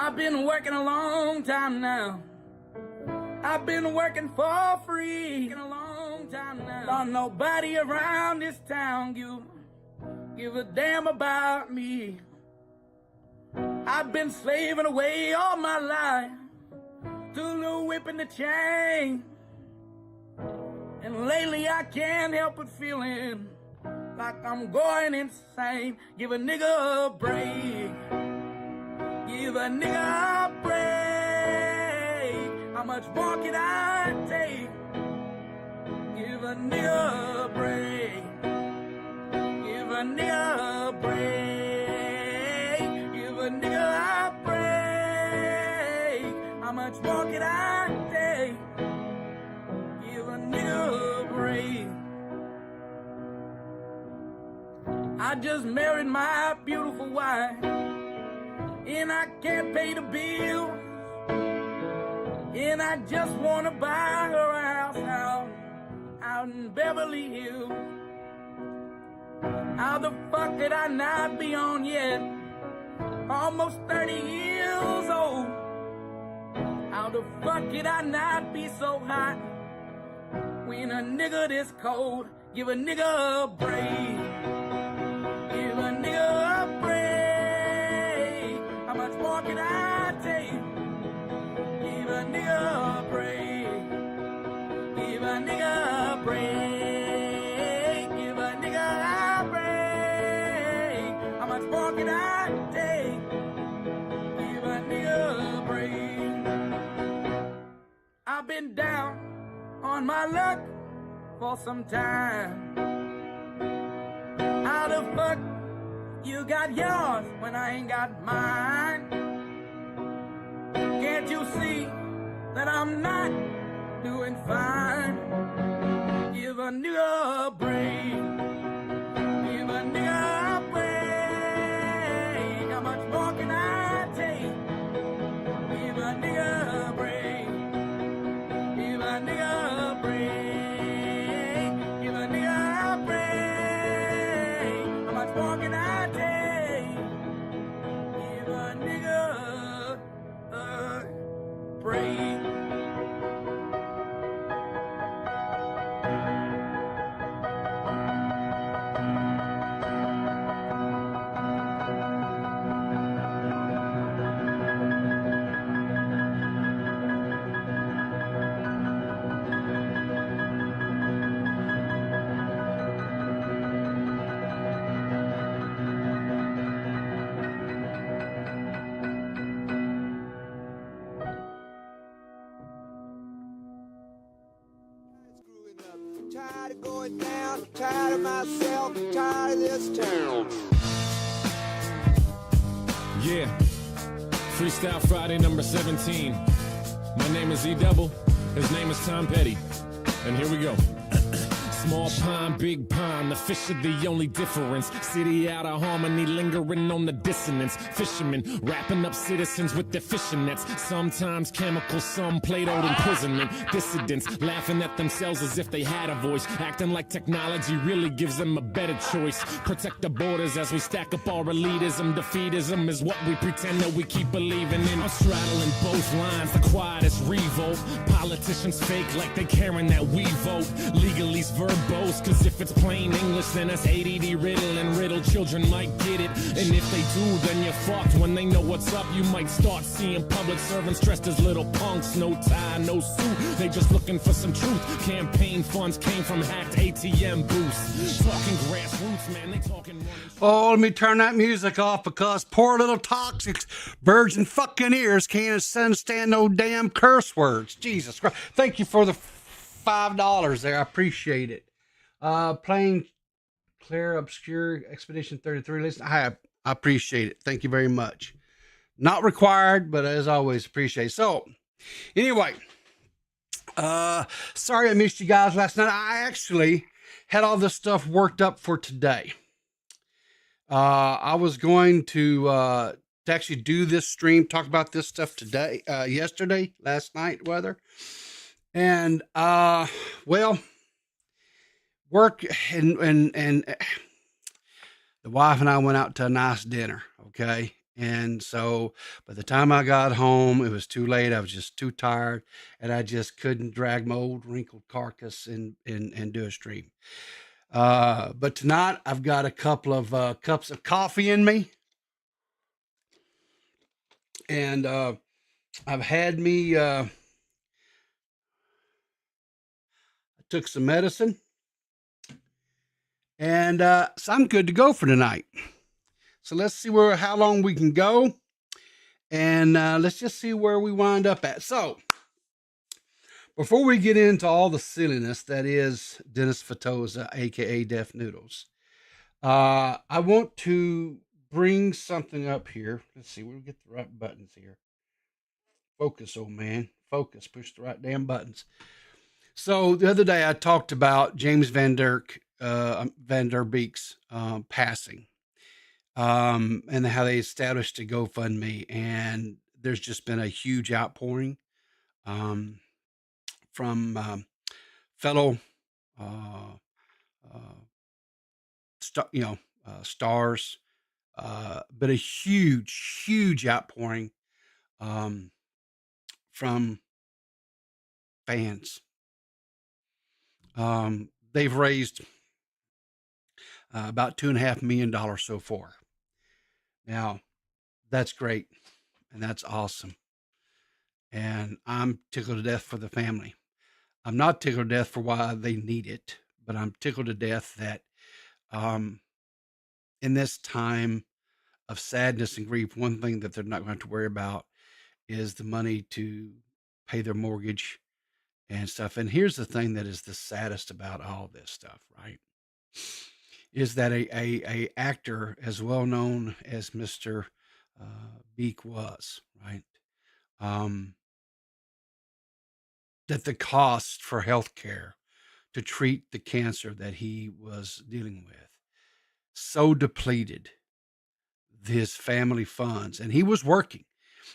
I've been working a long time now. I've been working for free a long time now. Don't nobody around this town give a damn about me. I've been slaving away all my life to the whip and the chain. And lately I can't help but feeling like I'm going insane. Give a nigga a break. Give a nigga a break. How much more can I take? Give a nigga a break. Give a nigga a break. Give a nigga a break. How much more can I take? Give a nigga a break. I just married my beautiful wife, and I can't pay the bills, and I just wanna buy her a house out in Beverly Hills. How the fuck did I not be on yet? Almost 30 years old. How the fuck did I not be so hot when a nigga this cold? Give a nigga a break. Give a nigga a break. How much more can I take? Give a nigga a break. Give a nigga a break. Give a nigga a break. How much more can I take? Give a nigga a break. I've been down on my luck for some time. How the fuck you got yours when I ain't got mine? Can't you see that I'm not doing fine? Give a nigga a break. Give a nigga a break. How much more can I take? Give a nigga a break. Give a nigga a break. Give a nigga a break. How much more can I take? Give a nigga a break. Tired of going down, tired of myself, tired of this town. Yeah, Freestyle Friday number 17. My name is E-Double, his name is Tom Petty, and here we go. Small pond, big pond, the fish are the only difference. City out of harmony, lingering on the dissonance. Fishermen wrapping up citizens with their fishing nets. Sometimes chemical, some Play-Doh imprisonment. Dissidents laughing at themselves as if they had a voice, acting like technology really gives them a better choice. Protect the borders as we stack up our elitism. Defeatism is what we pretend that we keep believing in. I'm straddling both lines, the quietest revolt. Politicians fake like they caring that we vote. Legalese verbose, cause if it's plain English, then that's ADD riddle, and riddle children might get it. And if they do, then you're fucked. When they know what's up, you might start seeing public servants dressed as little punks. No tie, no suit, they just looking for some truth. Campaign funds came from hacked ATM booths. Talking grassroots, man, they talking running. Oh, let me turn that music off because poor little toxic virgin fucking ears can't understand no damn curse words. Jesus Christ. Thank you for the $5 there. I appreciate it. Playing Claire Obscure Expedition 33. Listen, I appreciate it. Thank you very much. Not required, but as always, appreciate it. So, anyway, sorry I missed you guys last night. I actually had all this stuff worked up for today. I was going to actually do this stream, talk about this stuff today, last night, rather. And, well, work and the wife and I went out to a nice dinner. Okay. And so by the time I got home, it was too late. I was just too tired, and I just couldn't drag my old wrinkled carcass and do a stream. But tonight I've got a couple of cups of coffee in me, and I've had me. I took some medicine, and so I'm good to go for tonight. So let's see how long we can go, and let's just see where we wind up at. So before we get into all the silliness that is Dennis Feitosa, aka DefNoodles, I want to bring something up here. Let's see, we'll get the right buttons here. Focus, old man. Focus. Push the right damn buttons. So the other day I talked about James Van Der Beek's passing, and how they established a GoFundMe, and there's just been a huge outpouring from fellow stars, but a huge outpouring from fans. They've raised about $2.5 million so far. Now, that's great, and that's awesome. And I'm tickled to death for the family. I'm not tickled to death for why they need it, but I'm tickled to death that in this time of sadness and grief, one thing that they're not going to have to worry about is the money to pay their mortgage and stuff. And here's the thing that is the saddest about all this stuff, right? Is that a actor as well known as Mr. Beek was, right? That the cost for health care to treat the cancer that he was dealing with so depleted his family funds, and he was working.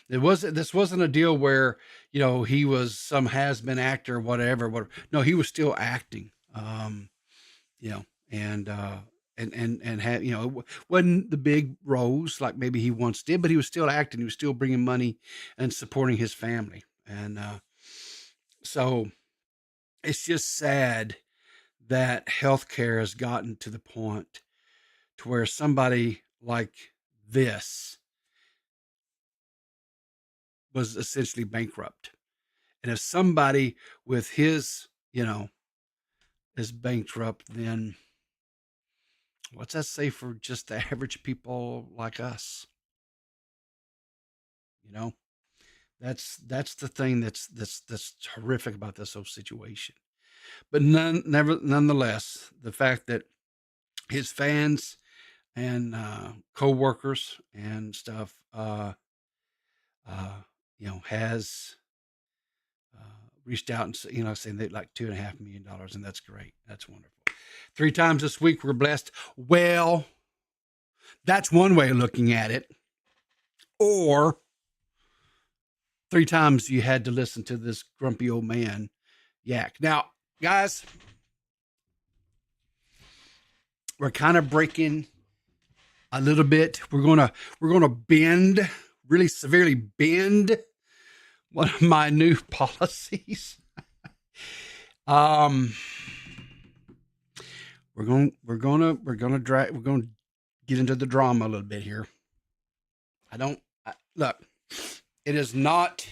This wasn't a deal where, he was some has-been actor, whatever. No, he was still acting, and had, it wasn't the big roles like maybe he once did, but he was still acting. He was still bringing money and supporting his family. And, so it's just sad that healthcare has gotten to the point to where somebody like this was essentially bankrupt. And if somebody with his, is bankrupt, then what's that say for just the average people like us? That's the thing that's horrific about this whole situation. But nonetheless, the fact that his fans and co-workers and stuff, has reached out and saying they'd like $2.5 million, and that's great. That's wonderful. 3 times this week we're blessed. Well, that's one way of looking at it. Or 3 times you had to listen to this grumpy old man yak. Now, guys, we're kind of breaking a little bit. We're gonna bend, really severely bend one of my new policies. We're gonna get into the drama a little bit here. Look, it is not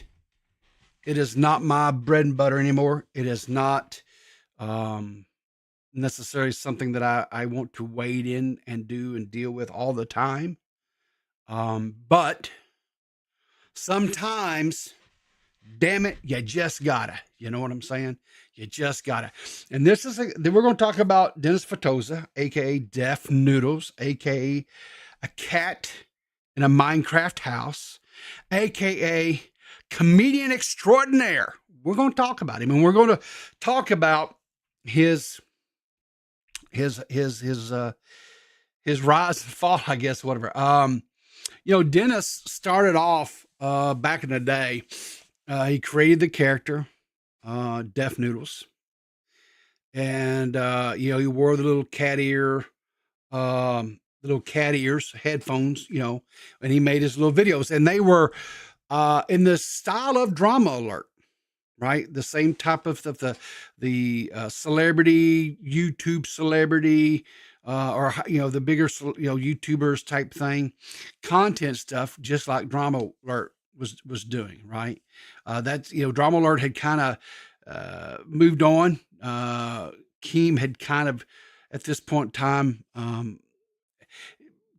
my bread and butter anymore. It is not necessarily something that I want to wade in and do and deal with all the time. But sometimes, damn it, you just gotta. You know what I'm saying? You just gotta. And we're going to talk about Dennis Feitosa, aka DefNoodles, aka a cat in a Minecraft house, aka comedian extraordinaire. We're going to talk about him, and we're going to talk about his rise and fall, I guess, whatever. Dennis started off back in the day. He created the character DefNoodles, and he wore the little cat ear, the little cat ears, headphones, you know, and he made his little videos, and they were in the style of Drama Alert, right? The same type of the celebrity, YouTube celebrity, or, you know, the bigger, you know, YouTubers type thing, content stuff, just like Drama Alert was doing, right? That's, you know, Drama Alert had kind of moved on. Keem had kind of, at this point in time,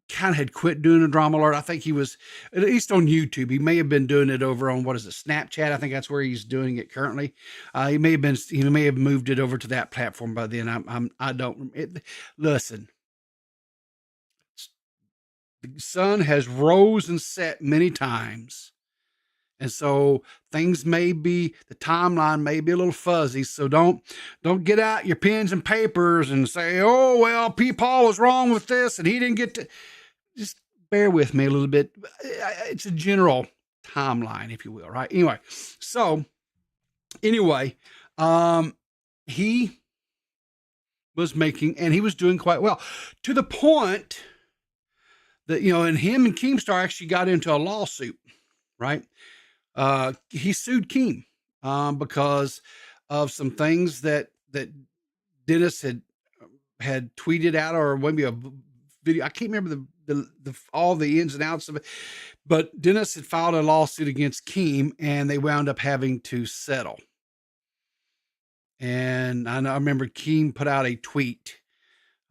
kind of had quit doing a Drama Alert. I think he was, at least on YouTube, he may have been doing it over on, what is it, Snapchat? I think that's where he's doing it currently. He may have moved it over to that platform by then. I don't, listen, the sun has rose and set many times. And so things may be, the timeline may be a little fuzzy. So don't get out your pens and papers and say, oh, well, Peepaw was wrong with this and he didn't get to. Just bear with me a little bit. It's a general timeline, if you will, right? Anyway, he was making, and he was doing quite well, to the point that, you know, and him and Keemstar actually got into a lawsuit, right? He sued Keem because of some things that Dennis had tweeted out, or maybe a video. I can't remember the all the ins and outs of it, but Dennis had filed a lawsuit against Keem, and they wound up having to settle. And I remember Keem put out a tweet,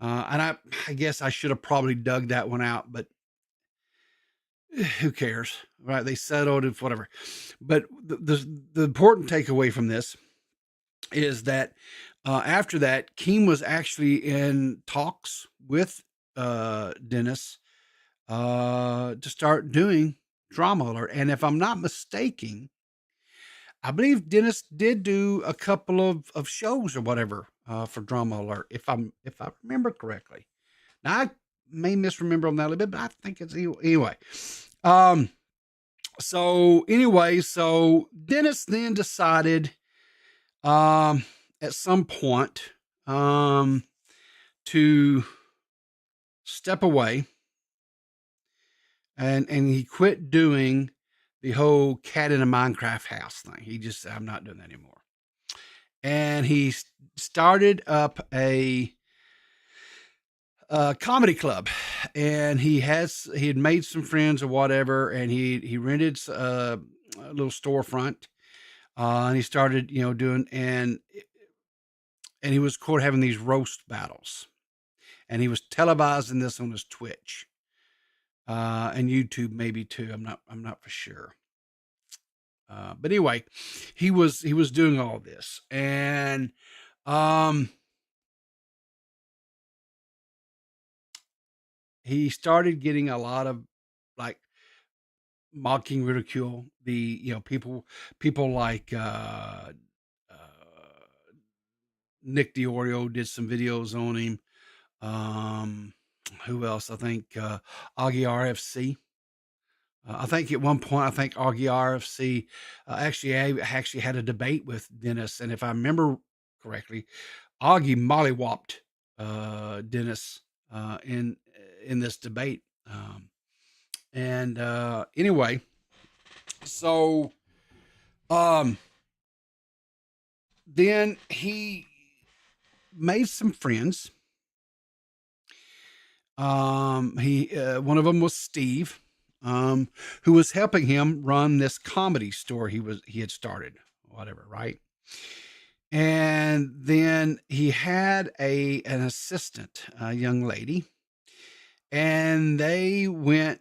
and I guess I should have probably dug that one out, but who cares, right? They settled it, whatever. But the important takeaway from this is that after that, Keem was actually in talks with Dennis to start doing Drama Alert. And if I'm not mistaken, I believe Dennis did do a couple of shows or whatever for Drama Alert, if I remember correctly. Now, I may misremember on that a little bit, but I think it's anyway. So Dennis then decided at some point to step away, and he quit doing the whole cat in a Minecraft house thing. He just said, I'm not doing that anymore. And he started up a comedy club, and he had made some friends or whatever, and he rented a little storefront, and he started, you know, doing, and he was having these roast battles, and he was televising this on his Twitch, and YouTube maybe too. I'm not for sure. But anyway, he was doing all this, and he started getting a lot of, like, mocking, ridicule. You know, people like Nick DiOrio did some videos on him. Who else? I think Augie RFC. I think at one point, Augie RFC actually had a debate with Dennis, and if I remember correctly, Augie mollywopped Dennis in this debate. Anyway, so then he made some friends. One of them was Steve, who was helping him run this comedy store he had started, whatever, right? And then he had an assistant, a young lady, and they went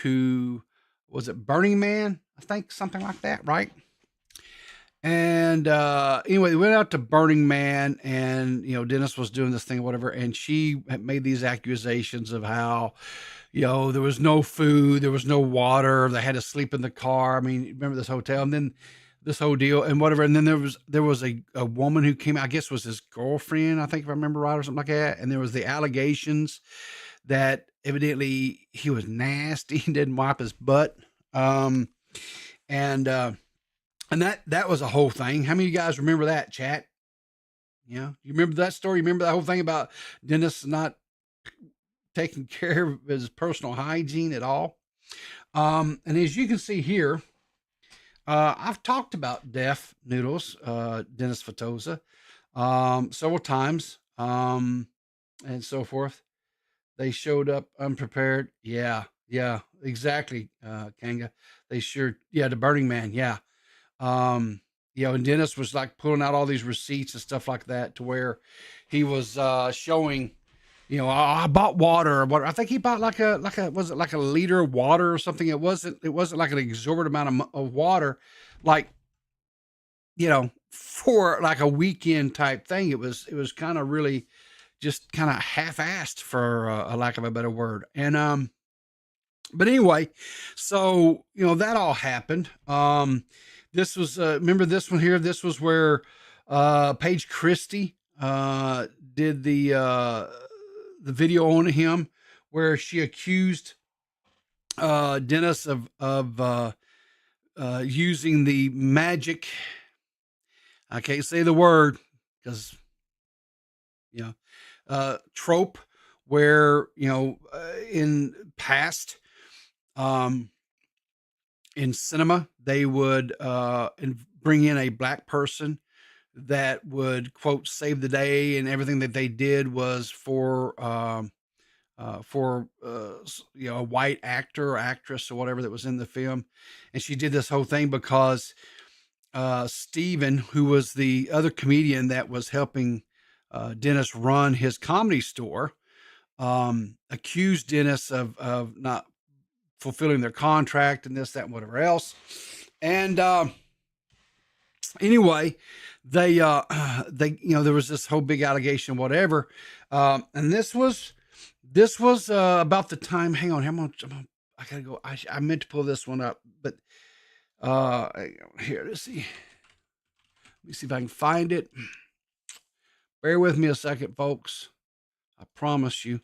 to, was it Burning Man? I think something like that, right? And anyway, they went out to Burning Man, and, you know, Dennis was doing this thing or whatever, and she had made these accusations of how, you know, there was no food, there was no water, they had to sleep in the car. I mean, remember this hotel, and then this whole deal and whatever. And then there was a woman who came, I guess was his girlfriend, I think, if I remember right, or something like that. And there was the allegations that evidently he was nasty, he didn't wipe his butt. And that was a whole thing. How many of you guys remember that, chat? You know, you remember that story? You remember that whole thing about Dennis not taking care of his personal hygiene at all. And as you can see here, I've talked about DefNoodles, Dennis Feitosa, several times, and so forth. They showed up unprepared. Yeah, exactly, Kanga. They sure, the Burning Man, yeah. And Dennis was like pulling out all these receipts and stuff like that, to where he was showing, I bought water or what. I think he bought like a was it like a liter of water or something? It wasn't like an exorbitant amount of water, like, for like a weekend type thing. It was kind of really just kind of half-assed, for a lack of a better word. And but anyway, so that all happened. This was remember this one here. This was where Paige Christie did the video on him, where she accused Dennis of using the magic. I can't say the word because trope, where in past in cinema they would bring in a black person that would, quote, save the day, and everything that they did was for a white actor or actress or whatever that was in the film. And she did this whole thing because Steven, who was the other comedian that was helping Dennis run his comedy store, accused Dennis of not fulfilling their contract and this, that, and whatever else. And anyway, they there was this whole big allegation, whatever. And this was about the time. Hang on, I gotta go. I meant to pull this one up, but here, let's see. Let me see if I can find it. Bear with me a second, folks. I promise you.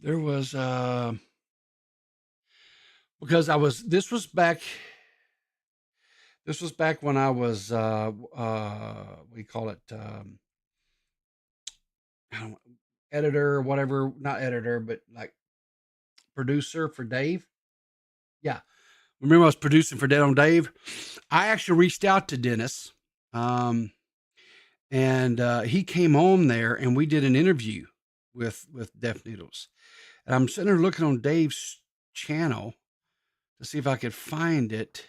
There was because this was back when I was what do you call it, I don't know, editor or whatever, not editor, but like producer for Dave. Yeah. Remember, I was producing for Deadondave. I actually reached out to Dennis, and he came on there, and we did an interview with DefNoodles. And I'm sitting there looking on Dave's channel to see if I could find it.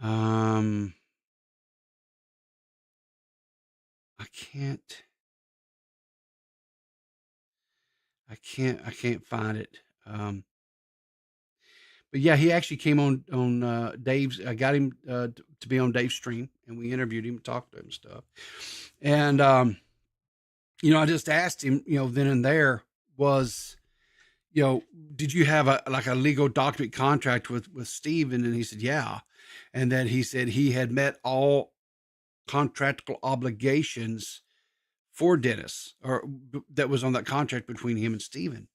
I can't find it. But yeah, he actually came on Dave's. I got him to be on Dave's stream, and we interviewed him, talked to him and stuff. And I just asked him, then and there, was, did you have a legal document contract with Steven? And he said, yeah. And then he said he had met all contractual obligations for Dennis, or that was on that contract between him and Steven.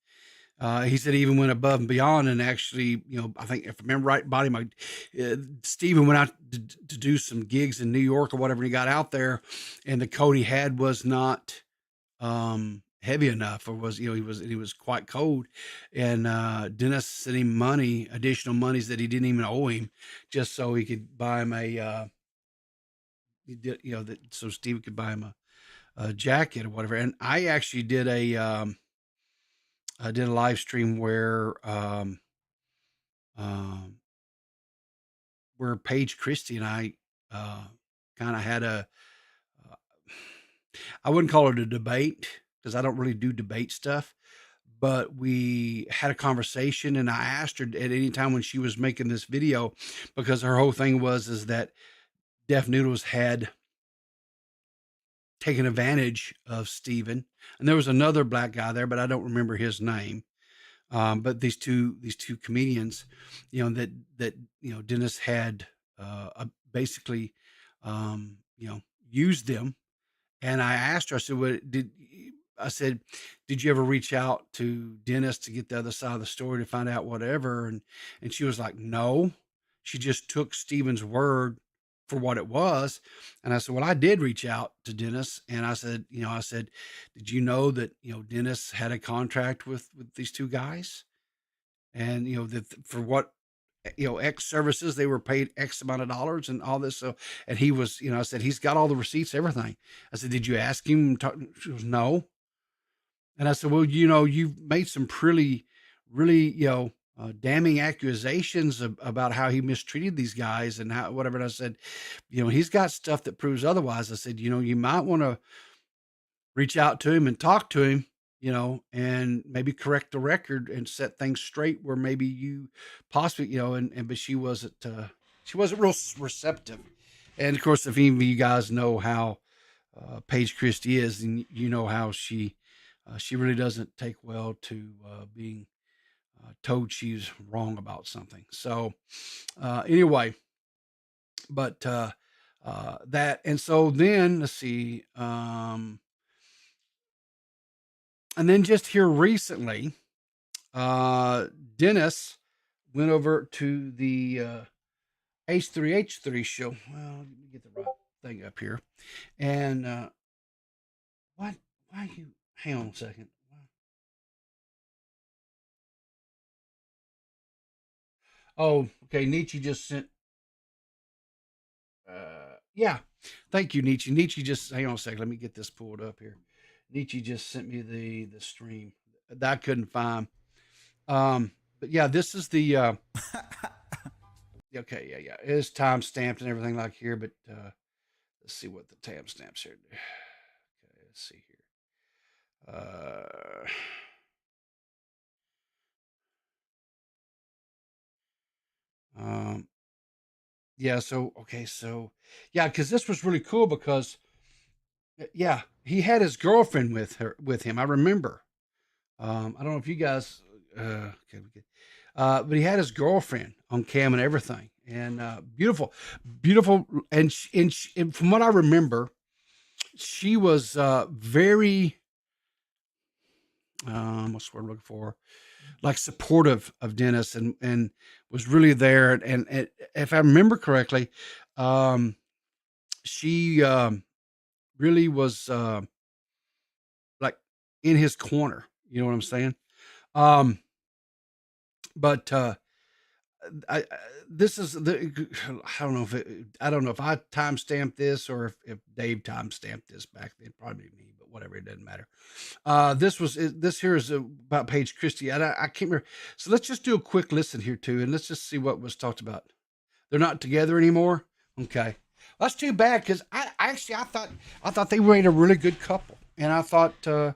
He said he even went above and beyond, and actually, I think, if I remember right, Steven went out to do some gigs in New York or whatever. And he got out there, and the coat he had was not heavy enough, or was, he was quite cold. And Dennis sent him additional monies that he didn't even owe him, just so he could buy him so Steven could buy him a jacket or whatever. And I actually did a live stream where Paige Christie and I kind of had I wouldn't call it a debate, because I don't really do debate stuff, but we had a conversation, and I asked her at any time when she was making this video, because her whole thing is that DefNoodles had taken advantage of Steven. And there was another black guy there, but I don't remember his name. But these two comedians, that Dennis had basically used them. And I asked her, I said, I said, did you ever reach out to Dennis to get the other side of the story to find out whatever? And she was like, no, she just took Steven's word for what it was. And I said, well, I did reach out to Dennis. And I said, did you know that, Dennis had a contract with these two guys? And, that for what, X services, they were paid X amount of dollars and all this. So, and he was, I said, he's got all the receipts, everything. I said, did you ask him? She goes, no. And I said, well, you've made some really, damning accusations about how he mistreated these guys and how, whatever. And I said, he's got stuff that proves otherwise. I said, you might want to reach out to him and talk to him, and maybe correct the record and set things straight where maybe you possibly, but she wasn't real receptive. And of course, if any of you guys know how Paige Christie is, and you know how she really doesn't take well to being told she's wrong about something. So anyway, but that, and so then let's see, and then just here recently, Dennis went over to the H3H3 show. Well, let me get the right thing up here. And why you hang on a second. Oh, okay. Nietzsche just sent. Yeah. Thank you, Nietzsche. Nietzsche just hang on a second. Let me get this pulled up here. Nietzsche just sent me the stream that I couldn't find. But yeah, this is the okay, yeah. It is time stamped and everything like here, but let's see what the timestamps here. Okay, let's see here. Yeah, so okay, so yeah, because this was really cool because yeah, he had his girlfriend with him. I remember. I don't know if you guys okay, but he had his girlfriend on cam and everything, and beautiful, and from what I remember, she was very what's the word I'm looking for? Like supportive of Dennis and was really there. And if I remember correctly, she really was like in his corner. You know what I'm saying? But this is the, I don't know if I timestamped this or if Dave timestamped this back then, probably me, but whatever, it doesn't matter. This here is about Paige Christie. I can't remember. So let's just do a quick listen here too, and let's just see what was talked about. They're not together anymore. Okay, that's too bad because I thought they made a really good couple, and I thought, and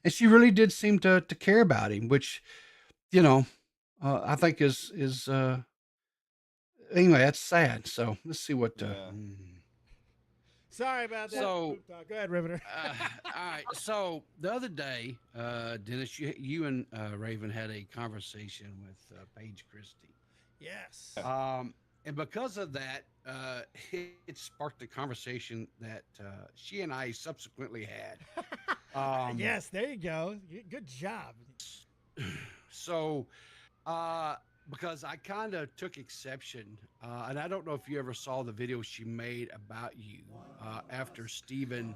she really did seem to care about him, which, I think is anyway, that's sad. So let's see what. Sorry about that. So go ahead, Riverter. all right. So the other day, Dennis, you and Raven had a conversation with Paige Christie. Yes. And because of that, it sparked a conversation that she and I subsequently had. Yes, there you go. Good job. So, because I kind of took exception, and I don't know if you ever saw the video she made about you after Steven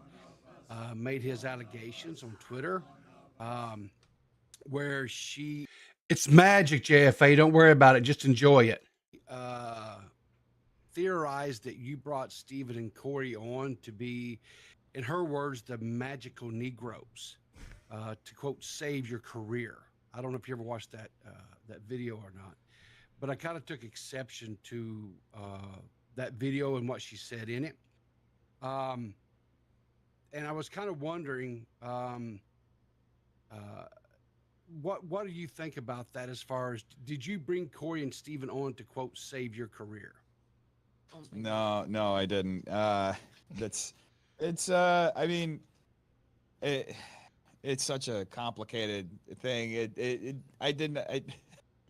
made his allegations on Twitter, where it's magic, JFA. Don't worry about it. Just enjoy it. Theorized that you brought Steven and Corey on to be, in her words, the magical Negroes, to quote, save your career. I don't know if you ever watched that video or not, but I kind of took exception to that video and what she said in it. And I was kind of wondering, what do you think about that? As far as, did you bring Corey and Steven on to quote save your career? No, I didn't. I mean, it's such a complicated thing. I didn't. Say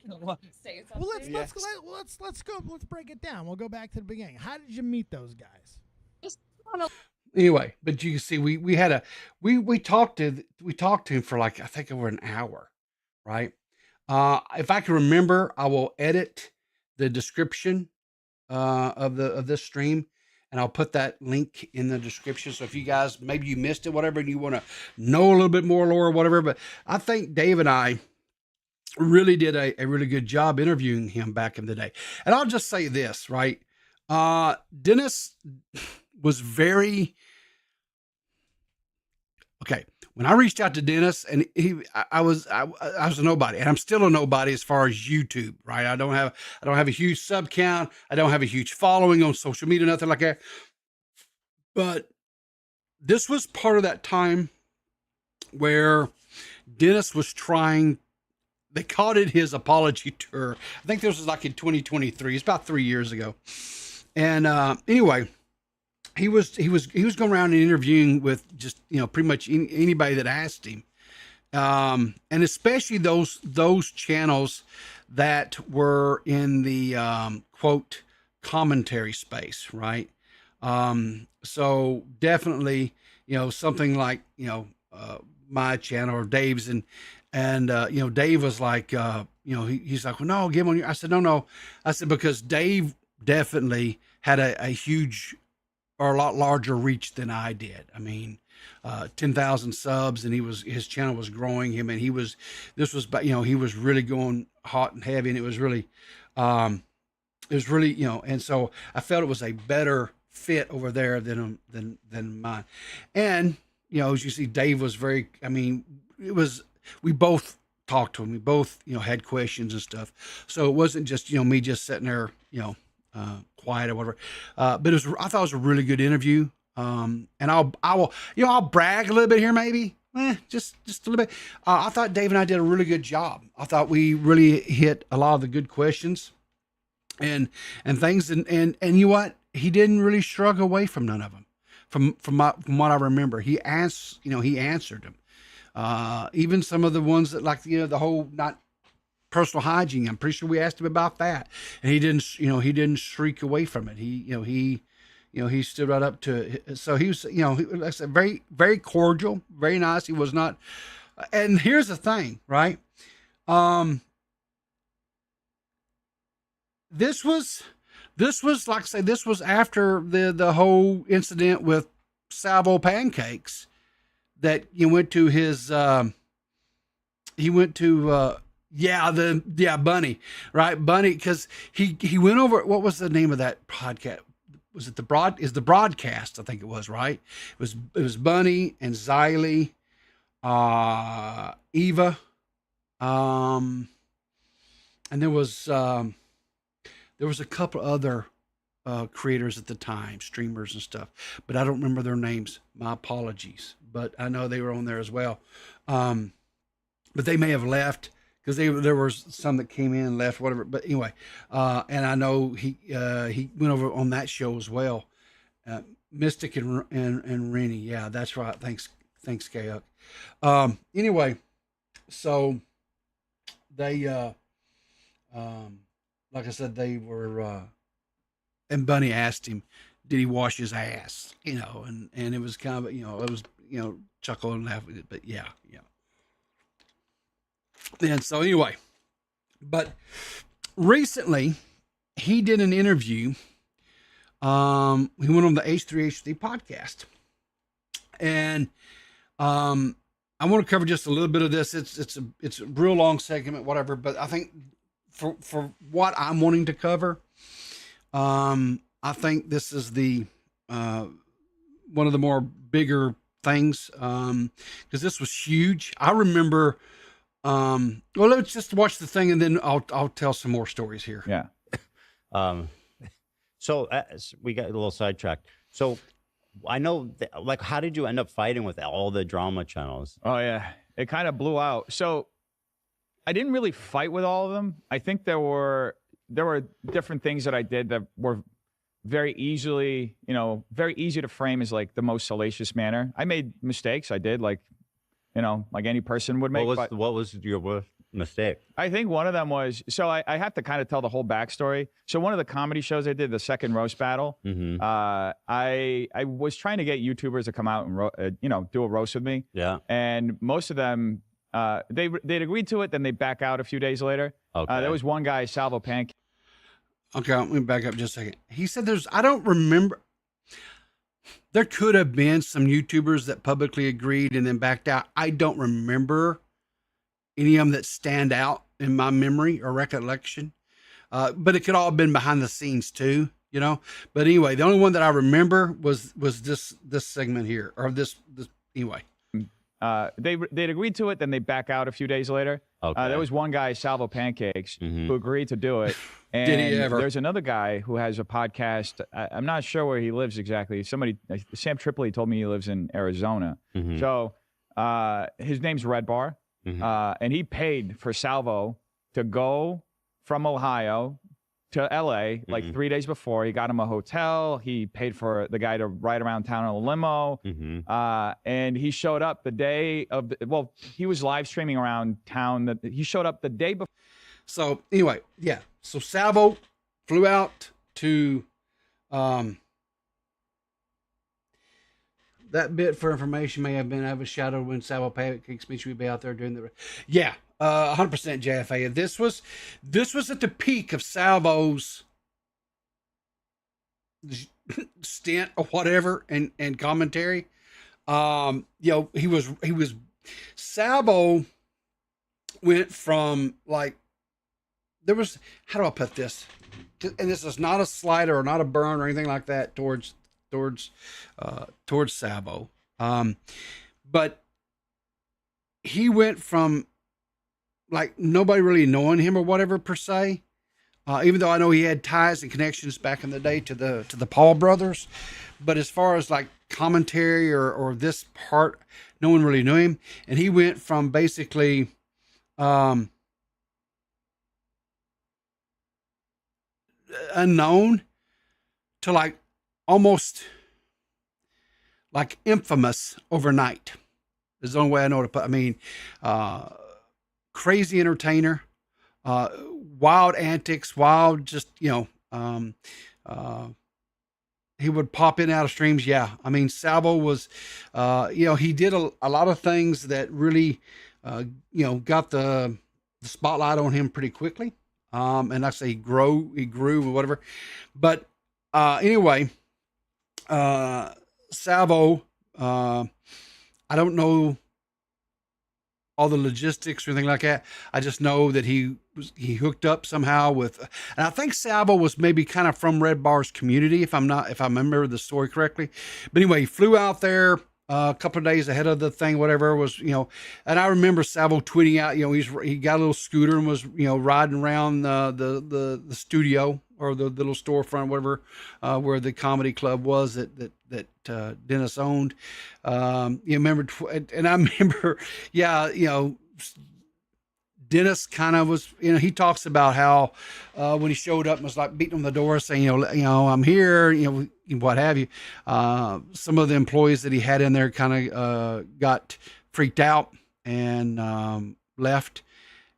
Well, something. let's go. Let's break it down. We'll go back to the beginning. How did you meet those guys? Just on a Anyway, but you can see we had a we talked to him for like I think over an hour, right? If I can remember, I will edit the description of this stream, and I'll put that link in the description. So if you guys maybe you missed it, whatever, and you want to know a little bit more lore or whatever, but I think Dave and I really did a really good job interviewing him back in the day. And I'll just say this, right? Dennis was very okay. When I reached out to Dennis, and I was a nobody, and I'm still a nobody as far as YouTube, right? I don't have a huge sub count. I don't have a huge following on social media, nothing like that. But this was part of that time where Dennis was trying. They called it his apology tour. I think this was like in 2023. It's about 3 years ago. And anyway, he was going around and interviewing with just, pretty much anybody that asked him. And especially those channels that were in the quote commentary space, right? So definitely, something like, my channel or Dave's, and Dave was like, he's like, well, no, give him on your, I said, no. I said, because Dave definitely had a huge or a lot larger reach than I did. I mean, 10,000 subs, and his channel was growing him, and he was really going hot and heavy, and it was really, and so I felt it was a better fit over there than mine. And, as you see, Dave was very, we both talked to him. We both, had questions and stuff. So it wasn't just, me just sitting there, quiet or whatever. But I thought it was a really good interview. And I'll brag a little bit here, maybe. Just a little bit. I thought Dave and I did a really good job. I thought we really hit a lot of the good questions and things. And you know what? He didn't really shrug away from none of them. From what I remember, he answered them. Even some of the ones that, like, the whole not personal hygiene. I'm pretty sure we asked him about that, and he didn't shriek away from it. He stood right up to it. So he was, like I said, very, very cordial, very nice. He was not. And here's the thing, right? This was like I say, this was after the whole incident with Salvo Pancakes that went to his, Bunny, right? Bunny. Cause he went over, what was the name of that podcast? Was it the broadcast? I think it was, right? It was Bunny and Xylee, Eva. And there was a couple other creators at the time, streamers and stuff, but I don't remember their names. My apologies, but I know they were on there as well. But they may have left because there was some that came in and left, whatever. But anyway, and I know he went over on that show as well. Mystic and Rennie, yeah, that's right. Thanks, Kayuk. Anyway, so they like I said, they were. And Bunny asked him, did he wash his ass? And it was kind of, it was, chuckle and laugh with it, but yeah. And so anyway, but recently he did an interview. He went on the H3H3 podcast, and, I want to cover just a little bit of this. It's a real long segment, whatever, but I think for what I'm wanting to cover, I think this is the one of the more bigger things, because this was huge. I remember. Well, let's just watch the thing, and then I'll tell some more stories here. Yeah. So we got a little sidetracked. So I know, like, how did you end up fighting with all the drama channels? Oh yeah, it kind of blew out. So I didn't really fight with all of them. I think there were different things that I did that were very easy to frame as like the most salacious manner. I made mistakes. I did, like any person would make. What was your worst? mistake? I think one of them was, so I have to kind of tell the whole backstory. So one of the comedy shows I did, the second roast battle, I was trying to get YouTubers to come out and do a roast with me. Yeah. And most of them, they'd agreed to it, then they back out a few days later. Okay. There was one guy, Salvo Pancake. Okay, let me back up just a second. He said I don't remember. There could have been some YouTubers that publicly agreed and then backed out. I don't remember any of them that stand out in my memory or recollection. But it could all have been behind the scenes too, But anyway, the only one that I remember was this segment here, or this anyway. They'd agreed to it, then they back out a few days later. Okay. There was one guy, Salvo Pancakes, who agreed to do it. And Did he ever? There's another guy who has a podcast. I'm not sure where he lives exactly. Sam Tripoli told me he lives in Arizona. So his name's Red Bar. And he paid for Salvo to go from Ohio to LA like 3 days before. He got him a hotel. He paid for the guy to ride around town in a limo. And he showed up the day of he was live streaming around town. He showed up the day before. So anyway, yeah. So Salvo flew out to that bit for information may have been overshadowed when Salvo Pancakes speech would be out there doing the 100% JFA. This was at the peak of Salvo's stint or whatever and commentary. He was Salvo went from like, there was, how do I put this? And this is not a slider or not a burn or anything like that towards Salvo. But he went from like nobody really knowing him or whatever per se, even though I know he had ties and connections back in the day to the Paul brothers. But as far as like commentary or this part, no one really knew him. And he went from basically, unknown to like almost like infamous overnight is the only way I know to put. I mean, crazy entertainer, wild antics, he would pop in and out of streams. Yeah. I mean, Salvo was, he did a lot of things that really, got the spotlight on him pretty quickly. And like I say, he grew or whatever. But, anyway, Salvo, I don't know all the logistics or anything like that. I just know that he hooked up somehow with, and I think Salvo was maybe kind of from Red Bar's community, if I remember the story correctly. But anyway, he flew out there a couple of days ahead of the thing, whatever was, and I remember Salvo tweeting out, he got a little scooter and was, riding around the studio or the little storefront, whatever, where the comedy club was that Dennis owned. You remember, and I remember, Dennis kind of was, he talks about how when he showed up and was like beating on the door saying, I'm here, what have you. Some of the employees that he had in there kind of got freaked out and left.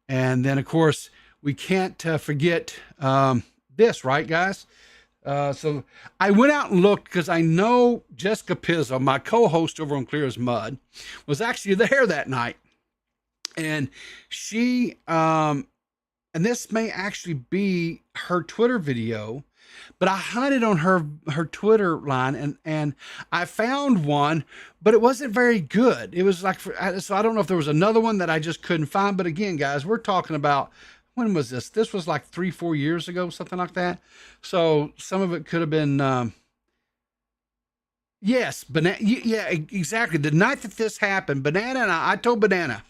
And then, of course, we can't forget this, right, guys? So I went out and looked because I know Jessica Pizzo, my co-host over on Clear as Mud, was actually there that night. And she, and this may actually be her Twitter video, but I hunted on her Twitter line and I found one, but it wasn't very good. It was like, so I don't know if there was another one that I just couldn't find. But again, guys, we're talking about, when was this? This was like 3-4 years ago, something like that. So some of it could have been, yes, yeah, exactly. The night that this happened, Banana and I told Banana,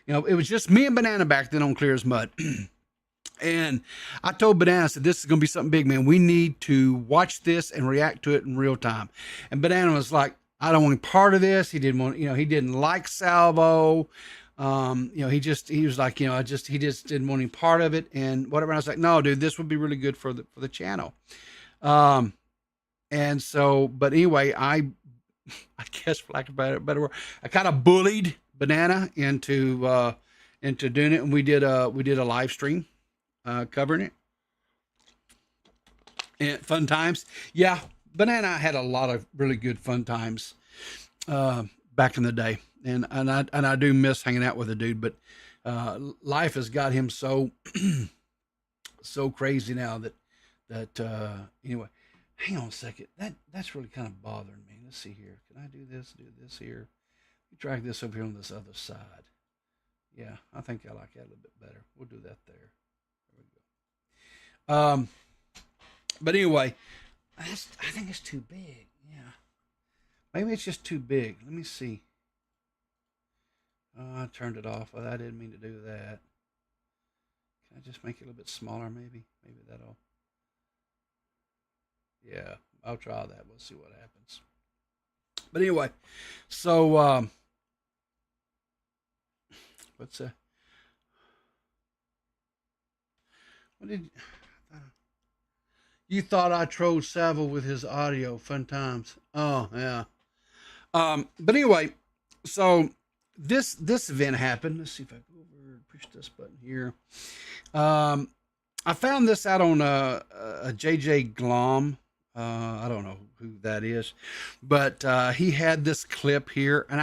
it was just me and Banana back then on Clear as Mud. And I told Banana, I said, this is going to be something big, man. We need to watch this and react to it in real time. And Banana was like, I don't want any part of this. He didn't want, he didn't like Salvo. He was like, he just didn't want any part of it and whatever. And I was like, no, dude, this would be really good for the channel. And so, but anyway, I guess for lack of a better word, I kind of bullied Banana into into doing it, and we did a live stream covering it. And fun times. Yeah, Banana had a lot of really good fun times back in the day, and I do miss hanging out with the dude, but life has got him so so crazy now that anyway. Hang on a second. That's really kind of bothering me. Let's see here. Can I do this here? Drag this over here on this other side. Yeah, I think I like that a little bit better. We'll do that there. There we go. But anyway, I think it's too big. Yeah, maybe it's just too big. Let me see. Oh, I turned it off. I didn't mean to do that. Can I just make it a little bit smaller? Maybe that'll. Yeah, I'll try that. We'll see what happens. But anyway, so what's that? What did you thought I trolled Savile with his audio? Fun times. Oh yeah. But anyway, so this event happened. Let's see if I go over and push this button here. I found this out on a JJ Glom. I don't know who that is, but he had this clip here, and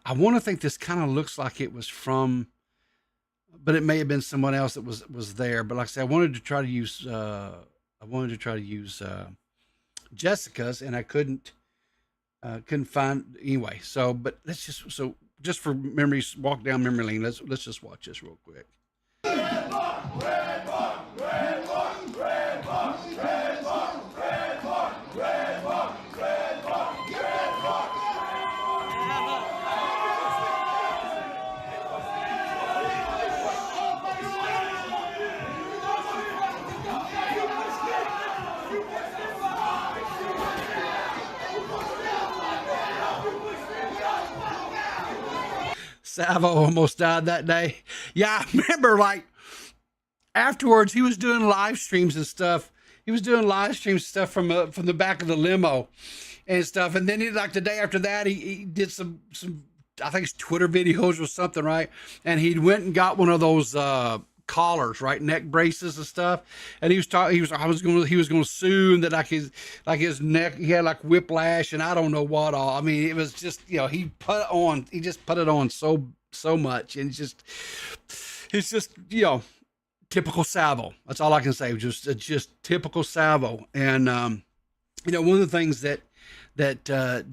I want to think this kind of looks like it was from, but it may have been someone else that was there. But like I said, I wanted to try to use Jessica's, and I couldn't find anyway. So, but let's just for memories, walk down memory lane. Let's just watch this real quick. Savo almost died that day. Yeah, I remember, like, afterwards he was doing live streams and stuff. He was doing live streams stuff from the back of the limo and stuff. And then like the day after that, he did some I think it's Twitter videos or something, right? And he went and got one of those collars, right, neck braces and stuff. And he was going to sue, and that like his neck, he had like whiplash and I don't know what all. I mean, it was just, he just put it on so much, and it's just typical Savo. That's all I can say. Just typical Savo. And one of the things that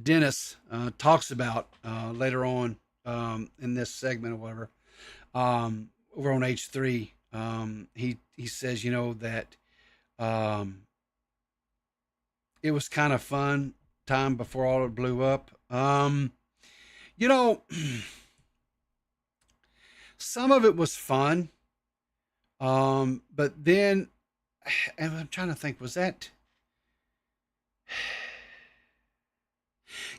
Dennis talks about later on in this segment or whatever, over on H3, he says, that it was kind of fun time before all it blew up. Some of it was fun, but then, and I'm trying to think, was that?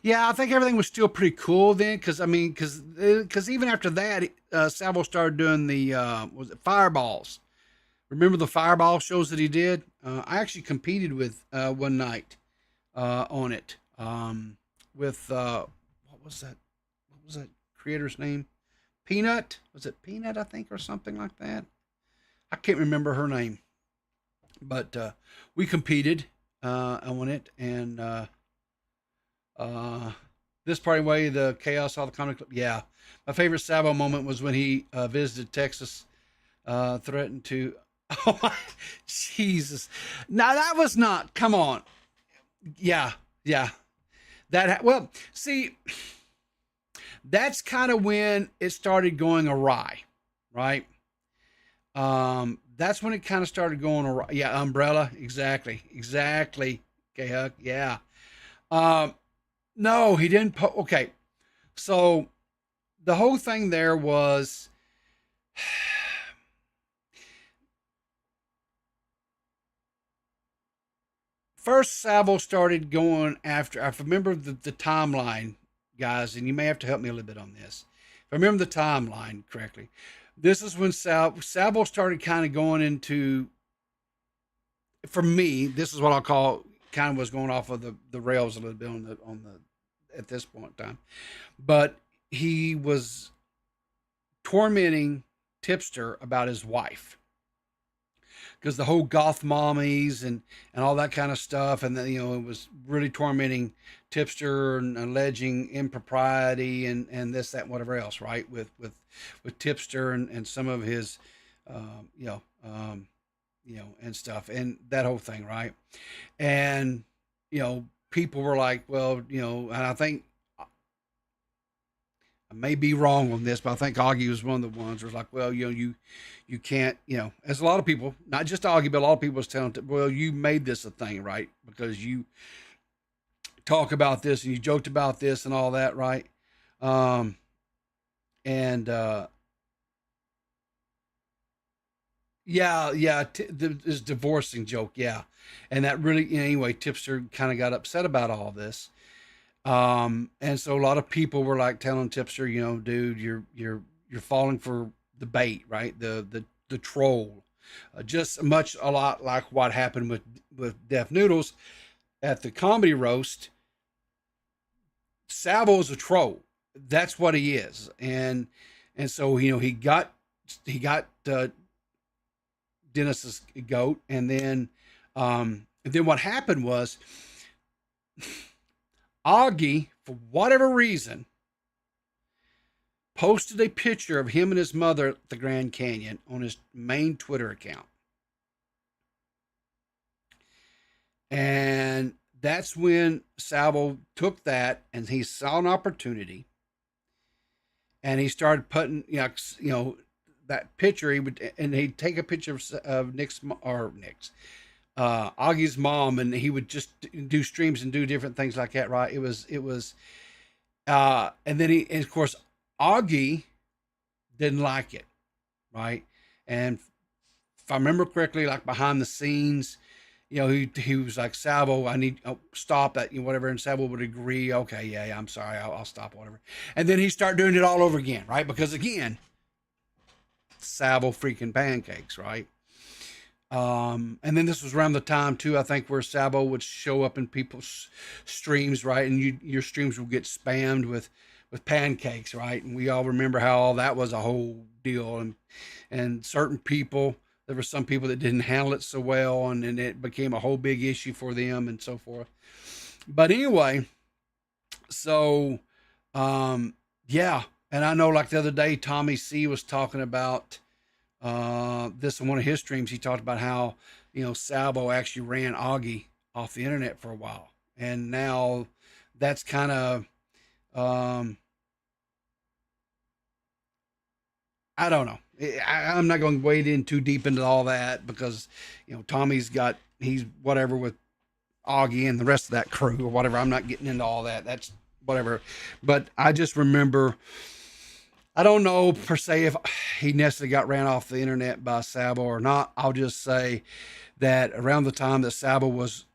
Yeah, I think everything was still pretty cool then, because even after that, Salvo started doing the was it Fireballs? Remember the Fireball shows that he did? I actually competed with one night on it with what was that creator's name? Peanut? Was it Peanut? I think, or something like that. I can't remember her name, but we competed on it, and this part anyway, the chaos, all the comic clip. Yeah, my favorite Savo moment was when he visited Texas, threatened to. Oh my Jesus! Now that was not. Come on. Yeah. Well, see, that's kind of when it started going awry, right? That's when it kind of started going awry. Yeah, Umbrella, exactly. Okay, Huck, yeah. No, he didn't. Okay, so the whole thing there was. First, Savo started going after. I remember the timeline, guys, and you may have to help me a little bit on this. If I remember the timeline correctly, this is when Savo started kind of going into. For me, this is what I'll call kind of was going off of the rails a little bit on the at this point in time, but he was tormenting Tipster about his wife, because the whole goth mommies and all that kind of stuff, and then, it was really tormenting Tipster and alleging impropriety and this, that, and whatever else, right? With Tipster and some of his, and stuff, and that whole thing, right? And people were like, well, and I think I may be wrong on this, but I think Augie was one of the ones who was like, well, you can't, as a lot of people, not just Augie, but a lot of people was telling, well, you made this a thing, right? Because you talk about this and you joked about this and all that, right? This divorcing joke, yeah. And that really, anyway, Tipster kind of got upset about all this. And so a lot of people were like telling Tipster, dude, you're falling for the bait, right? The troll, just a lot like what happened with DefNoodles at the comedy roast. Savo's a troll. That's what he is. And so, he got Dennis's goat. And then what happened was, Augie, for whatever reason, posted a picture of him and his mother at the Grand Canyon on his main Twitter account. And that's when Savo took that and he saw an opportunity. And he started putting, that picture. He'd take a picture of Augie's mom, and he would just do streams and do different things like that, right? It was, and then and of course, Augie didn't like it, right? And if I remember correctly, like behind the scenes, he was like, Savo, stop that, whatever. And Savo would agree. Okay, yeah, I'm sorry. I'll stop, whatever. And then he started doing it all over again, right? Because again, Savo freaking pancakes, right? And then this was around the time too, I think, where Savo would show up in people's streams, right? And your streams would get spammed with pancakes, right? And we all remember how all that was a whole deal. And certain people, there were some people that didn't handle it so well, and it became a whole big issue for them and so forth. But anyway, so, yeah. And I know, like the other day, Tommy C was talking about this in one of his streams. He talked about how, Savo actually ran Augie off the internet for a while. And now that's kind of, I don't know. I'm not going to wade in too deep into all that because, Tommy's he's whatever with Augie and the rest of that crew or whatever. I'm not getting into all that. That's whatever. But I just remember, I don't know per se if he necessarily got ran off the internet by Savo or not. I'll just say that around the time that Savo was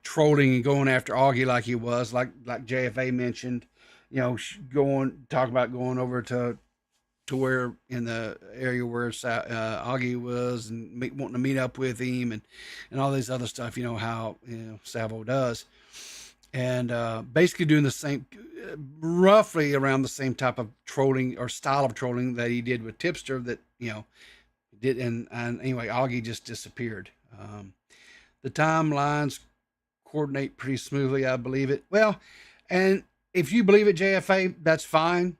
trolling and going after Augie like he was, like JFA mentioned, talking about going over to where in the area where Augie was and wanting to meet up with him and all this other stuff, how Savo does. And basically doing the same, roughly around the same type of trolling or style of trolling that he did with Tipster that, did. And anyway, Augie just disappeared. The timelines coordinate pretty smoothly, I believe it. Well, and if you believe it, JFA, that's fine.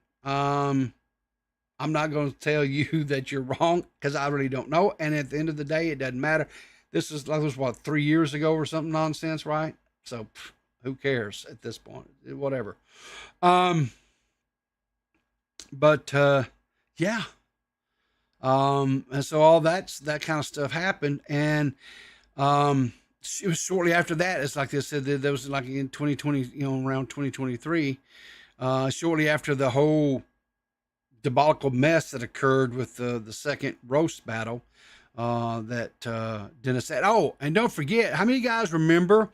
I'm not going to tell you that you're wrong because I really don't know. And at the end of the day, it doesn't matter. This was what, 3 years ago or something nonsense, right? So who cares at this point? Whatever. But yeah. And so all that kind of stuff happened. And it was shortly after that. It's like they said, there was like in 2020, around 2023, shortly after the whole debacle mess that occurred with the second roast battle that Dennis said. Oh, and don't forget, how many guys remember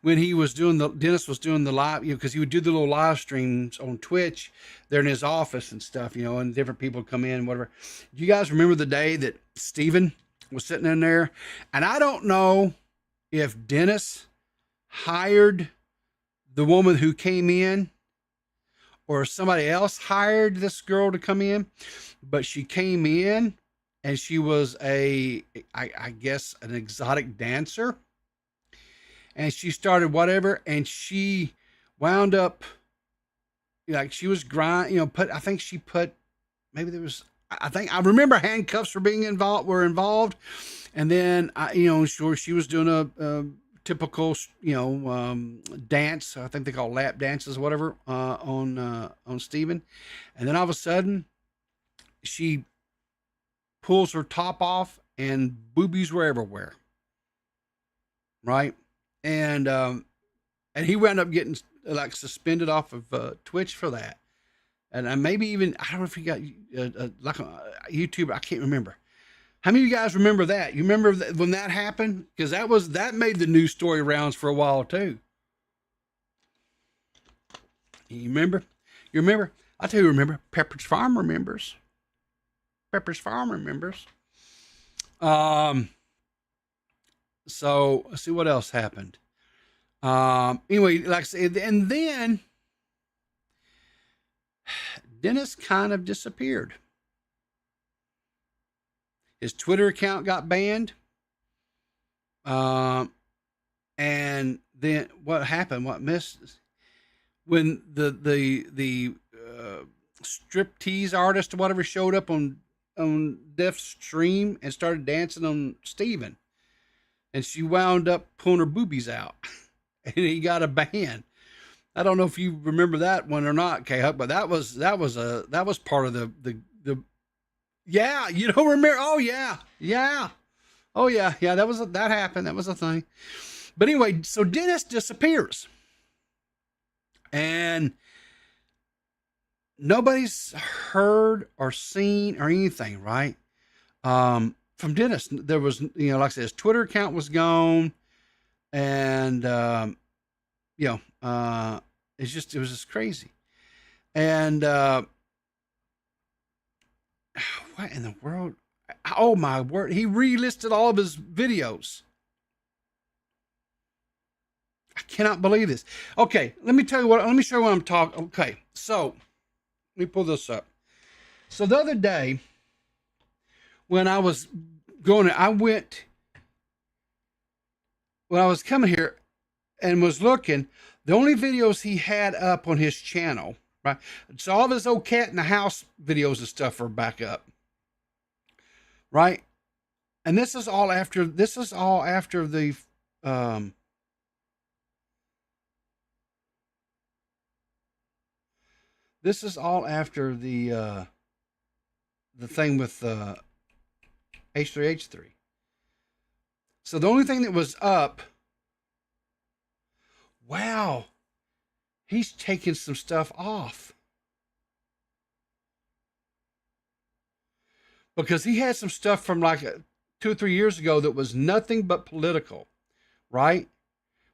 when Dennis was doing the live, because he would do the little live streams on Twitch there in his office and stuff, and different people come in, whatever. Do you guys remember the day that Steven was sitting in there? And I don't know if Dennis hired the woman who came in, or somebody else hired this girl to come in, but she came in and she was I guess an exotic dancer, and she started whatever, and she wound up like she was grind, I think she put, maybe there was, I think I remember handcuffs were involved. And then sure, she was doing a typical, dance. I think they call lap dances, whatever, on Steven. And then all of a sudden she pulls her top off and boobies were everywhere. Right. And he wound up getting like suspended off of Twitch for that. And maybe even, I don't know if he got like a YouTuber. I can't remember. How many of you guys remember that? You remember when that happened? Because that made the news story rounds for a while too. You remember? You remember? I tell you, remember. Pepperidge Farm remembers. Pepperidge Farm remembers. So let's see what else happened. Anyway, like I said, and then Dennis kind of disappeared. His Twitter account got banned. And then what happened? What missed? When the striptease artist or whatever showed up on Def's stream and started dancing on Steven, and she wound up pulling her boobies out, and he got a ban. I don't know if you remember that one or not, K-Huck, but that was part of the yeah, you don't remember? Oh yeah. Oh yeah. That happened. That was a thing. But anyway, so Dennis disappears, and nobody's heard or seen or anything, right? From Dennis, there was, like I said, his Twitter account was gone, and it was just crazy. And what in the world? Oh my word! He relisted all of his videos. I cannot believe this. Okay, let me show you what I'm talking. Okay, so let me pull this up. So the other day, when I was when I was coming here and was looking, the only videos he had up on his channel, right? So all of his old cat in the house videos and stuff are back up, right? And this is all after the this is all after the thing with H3H3. So the only thing that was up, wow, he's taking some stuff off. Because he had some stuff from like 2 or 3 years ago that was nothing but political, right?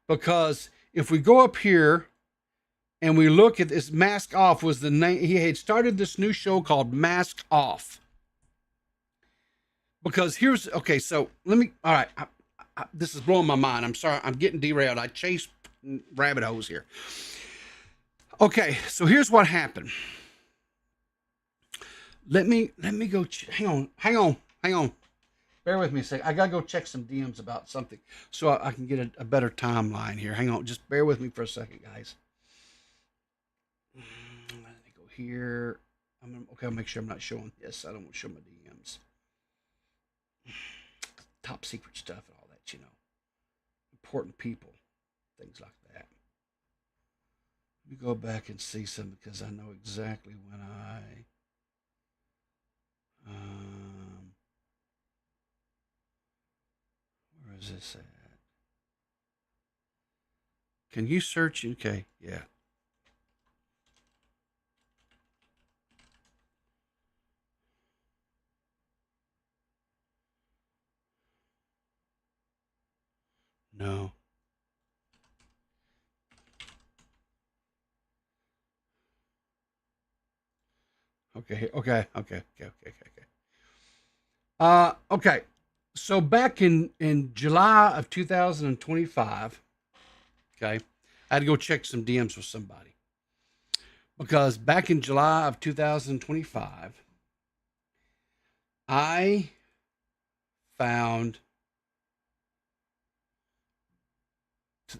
Because if we go up here and we look at this, Mask Off was the name. He had started this new show called Mask Off. Because okay, so let me, all right, this is blowing my mind. I'm sorry, I'm getting derailed. I chase rabbit holes here. Okay, so here's what happened. Let me go. Hang on. Bear with me a second. I gotta go check some DMs about something so I can get a better timeline here. Hang on, just bear with me for a second, guys. Let me go here. I'll make sure I'm not showing this. I don't want to show my DMs. Top secret stuff and all that, important people, things like that. Let me go back and see some because I know exactly when where is this at? Can you search? Okay, yeah. No. Okay. Okay. So back in July of 2025, okay, I had to go check some DMs with somebody because back in July of 2025, I found.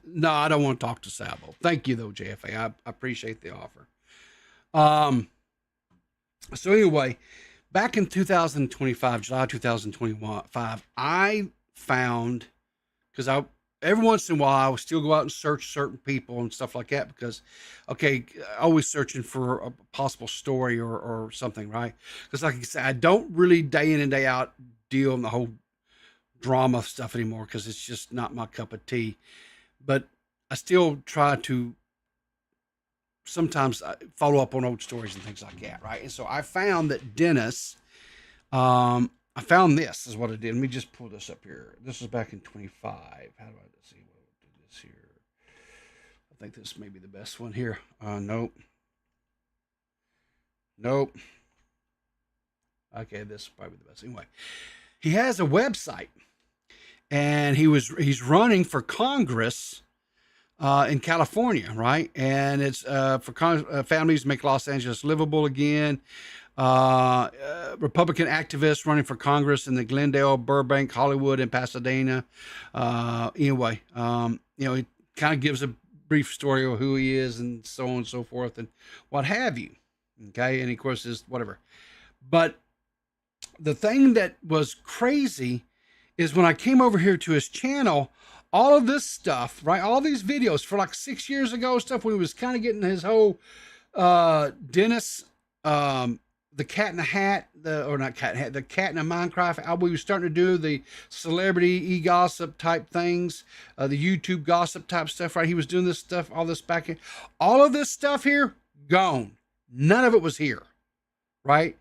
No, I don't want to talk to Sabo. Thank you, though, JFA. I appreciate the offer. So anyway, back in 2025, July 2025, I found, because every once in a while I would still go out and search certain people and stuff like that because, okay, always searching for a possible story or something, right? Because like I said, I don't really day in and day out deal in the whole drama stuff anymore because it's just not my cup of tea. But I still try to sometimes follow up on old stories and things like that, right? And so I found that Dennis, I found this is what I did. Let me just pull this up here. This was back in 25. How do I see what I do this here? I think this may be the best one here. Nope. Okay, this is probably the best. Anyway, he has a website, and he's running for Congress in California, right? And it's for families to make Los Angeles livable again. Republican activists running for Congress in the Glendale, Burbank, Hollywood, and Pasadena. Anyway, he kind of gives a brief story of who he is and so on and so forth and what have you. Okay, and of course is whatever. But the thing that was crazy is when I came over here to his channel, all of this stuff, right? All these videos for like 6 years ago, stuff when he was kind of getting his whole Dennis, the Cat in the Hat, the Cat in the Minecraft album. We were starting to do the celebrity e-gossip type things, the YouTube gossip type stuff, right? He was doing this stuff, all this back in. All of this stuff here, gone. None of it was here, right?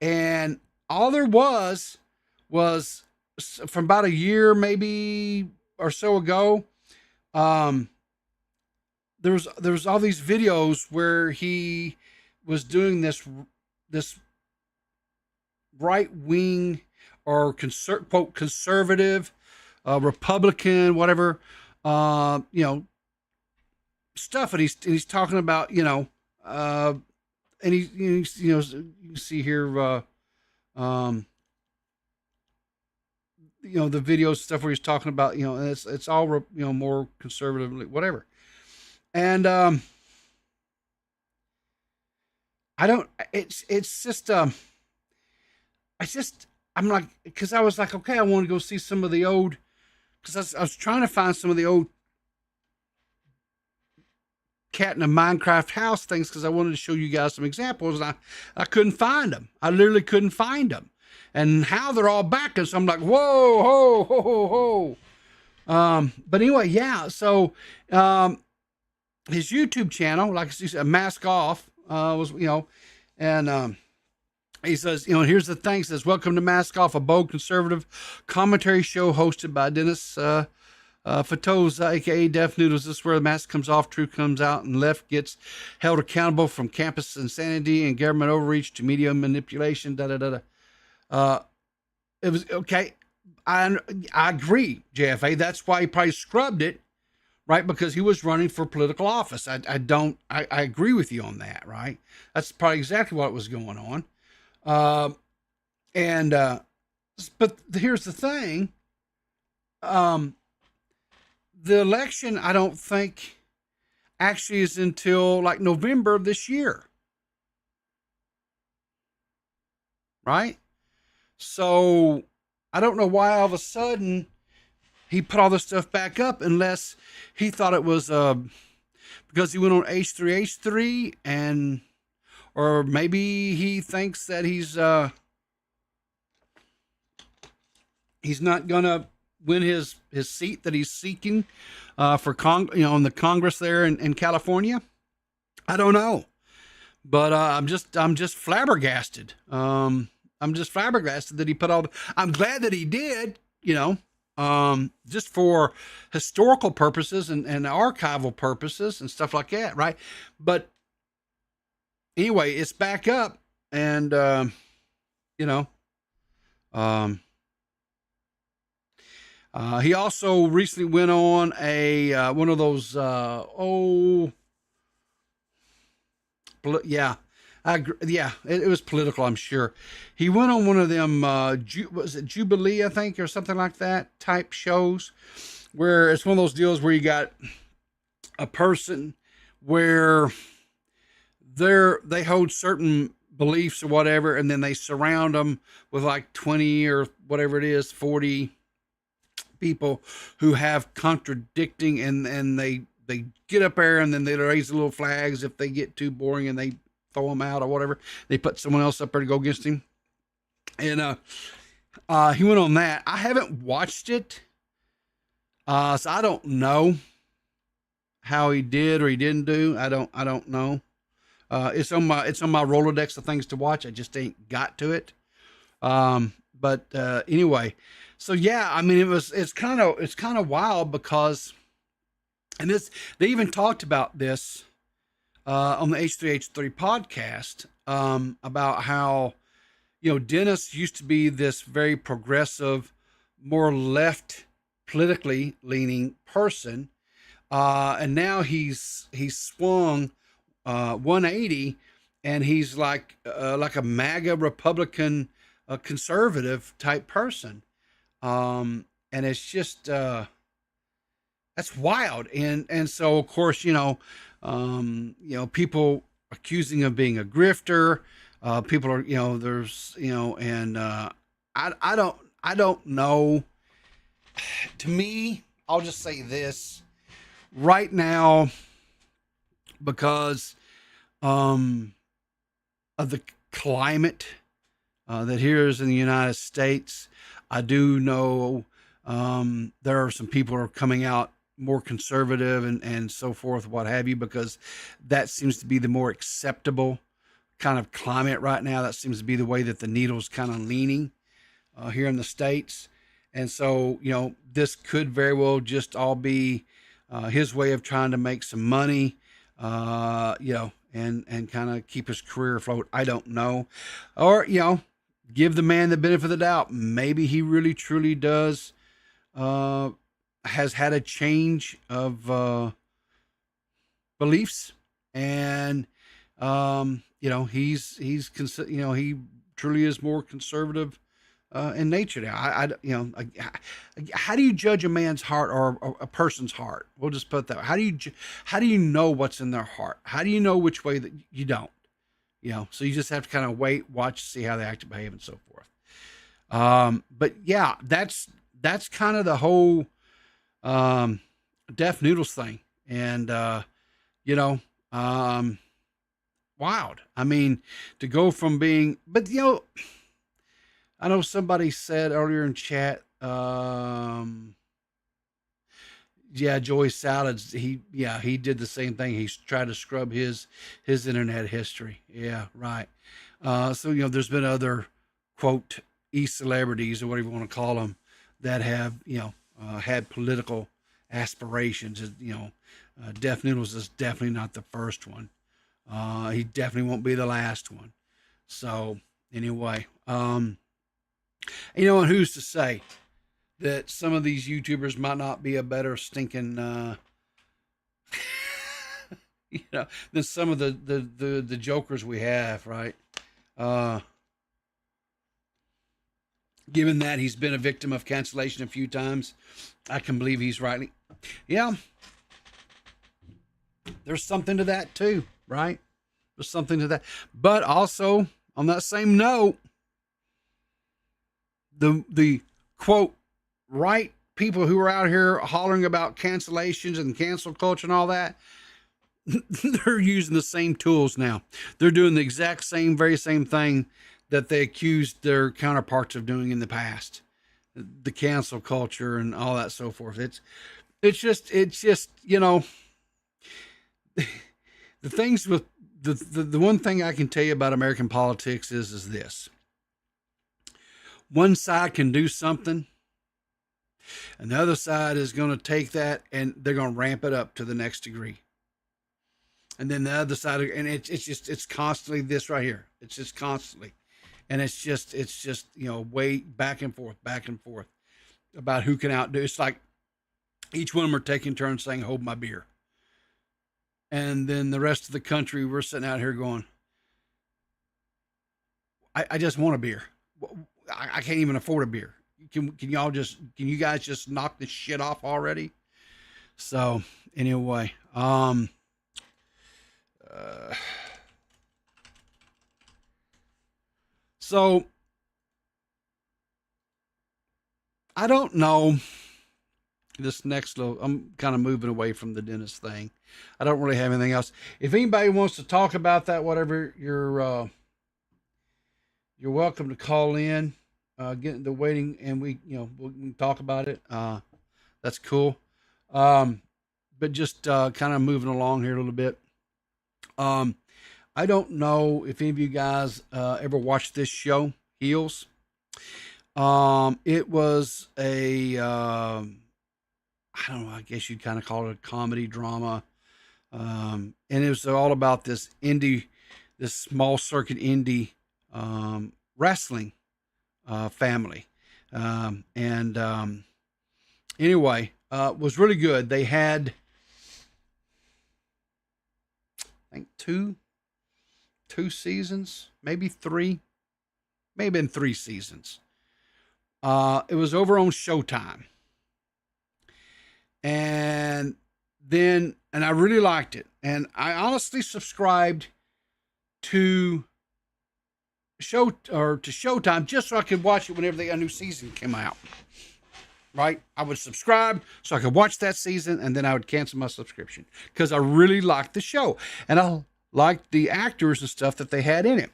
And all there was from about a year, maybe or so ago, there was all these videos where he was doing this right wing or quote conservative, Republican, whatever, stuff, and he's talking about and he's you can see here the videos stuff where he's talking about it's all more conservatively whatever, and I don't. It's just. I'm like, because I was like, okay, I want to go see some of the old. Because I was trying to find some of the old Cat in a Minecraft house things because I wanted to show you guys some examples, and I couldn't find them. I literally couldn't find them, and how they're all back. And so I'm like, whoa, ho, ho, ho, ho. But anyway, yeah. So his YouTube channel, like I said, Mask Off. Was and he says, here's the thing. He says, welcome to Mask Off, a bold conservative commentary show hosted by Dennis Feitosa, aka DefNoodles. This is where the mask comes off, truth comes out, and left gets held accountable, from campus insanity and government overreach to media manipulation. It was okay. I agree, JFA. That's why he probably scrubbed it. Right, because he was running for political office. I agree with you on that, right? That's probably exactly what was going on. But here's the thing. The election, I don't think actually is until like November of this year. Right? So I don't know why all of a sudden he put all this stuff back up, unless he thought it was because he went on H3 and or maybe he thinks that he's not gonna win his seat that he's seeking for in the Congress there in California. I don't know, but I'm just flabbergasted. I'm just flabbergasted that he put all. I'm glad that he did. Just for historical purposes and archival purposes and stuff like that, right? But anyway, it's back up, and he also recently went on a one of those yeah. I agree. Yeah, it was political, I'm sure. He went on one of them, was it Jubilee, I think, or something like that type shows, where it's one of those deals where you got a person where they hold certain beliefs or whatever, and then they surround them with like 20 or whatever it is, 40 people who have contradicting, and they get up there and then they raise the little flags if they get too boring, and they throw him out or whatever. They put someone else up there to go against him. And he went on that. I haven't watched it. So I don't know how he did or he didn't do. I don't know. It's on my Rolodex of things to watch. I just ain't got to it. But anyway, so yeah, I mean, it's kind of wild because, and they even talked about this on the H3H3 podcast, about how, Dennis used to be this very progressive, more left politically leaning person. And now he's swung 180, and he's like a MAGA Republican conservative type person. And it's just, that's wild. And so of course, people accusing him of being a grifter. People are, there's, and I don't know. To me, I'll just say this right now, because of the climate that here is in the United States. I do know there are some people who are coming out more conservative and so forth, what have you, because that seems to be the more acceptable kind of climate right now. That seems to be the way that the needle's kind of leaning here in the States. And so, this could very well just all be his way of trying to make some money, and kind of keep his career afloat. I don't know. Or, give the man the benefit of the doubt. Maybe he really, truly does, has had a change of beliefs, and he truly is more conservative in nature now. How do you judge a man's heart or a person's heart? We'll just put it that way. How do you know what's in their heart? How do you know which way that you don't? So you just have to kind of wait, watch, see how they act and behave, and so forth. But yeah, that's kind of the whole DefNoodles thing, and wild. I mean, to go from being, but I know somebody said earlier in chat, Joey Salads, he did the same thing. He's tried to scrub his internet history. Yeah, right. So, there's been other, quote, celebrities or whatever you want to call them that have, had political aspirations. DefNoodles is definitely not the first one. He definitely won't be the last one. So anyway, and who's to say that some of these YouTubers might not be a better stinking, than some of the jokers we have, right? Given that he's been a victim of cancellation a few times, I can believe he's rightly. Yeah. There's something to that too, right? There's something to that. But also, on that same note, the quote, right people who are out here hollering about cancellations and cancel culture and all that, they're using the same tools now. They're doing the exact same, very same thing that they accused their counterparts of doing in the past. The cancel culture and all that so forth. It's just, the things with the one thing I can tell you about American politics is this. One side can do something, and the other side is going to take that and they're going to ramp it up to the next degree. And then the other side, and it's constantly this right here. It's just constantly. And it's just, way back and forth about who can outdo. It's like each one of them are taking turns saying, hold my beer. And then the rest of the country, we're sitting out here going, I just want a beer. I can't even afford a beer. Can you guys just knock this shit off already? So anyway, so I don't know this next little, I'm kind of moving away from the Dennis thing. I don't really have anything else. If anybody wants to talk about that, whatever, you're welcome to call in, get in the waiting, and we can talk about it. That's cool. But just kind of moving along here a little bit. I don't know if any of you guys ever watched this show, Heels. It was a, I don't know, I guess you'd kind of call it a comedy drama. And it was all about this small circuit indie wrestling family. Anyway, was really good. They had, I think, two seasons, maybe three, maybe in 3 seasons. It was over on Showtime. And I really liked it. And I honestly subscribed to Showtime just so I could watch it whenever a new season came out. Right? I would subscribe so I could watch that season, and then I would cancel my subscription because I really liked the show. And I liked the actors and stuff that they had in it.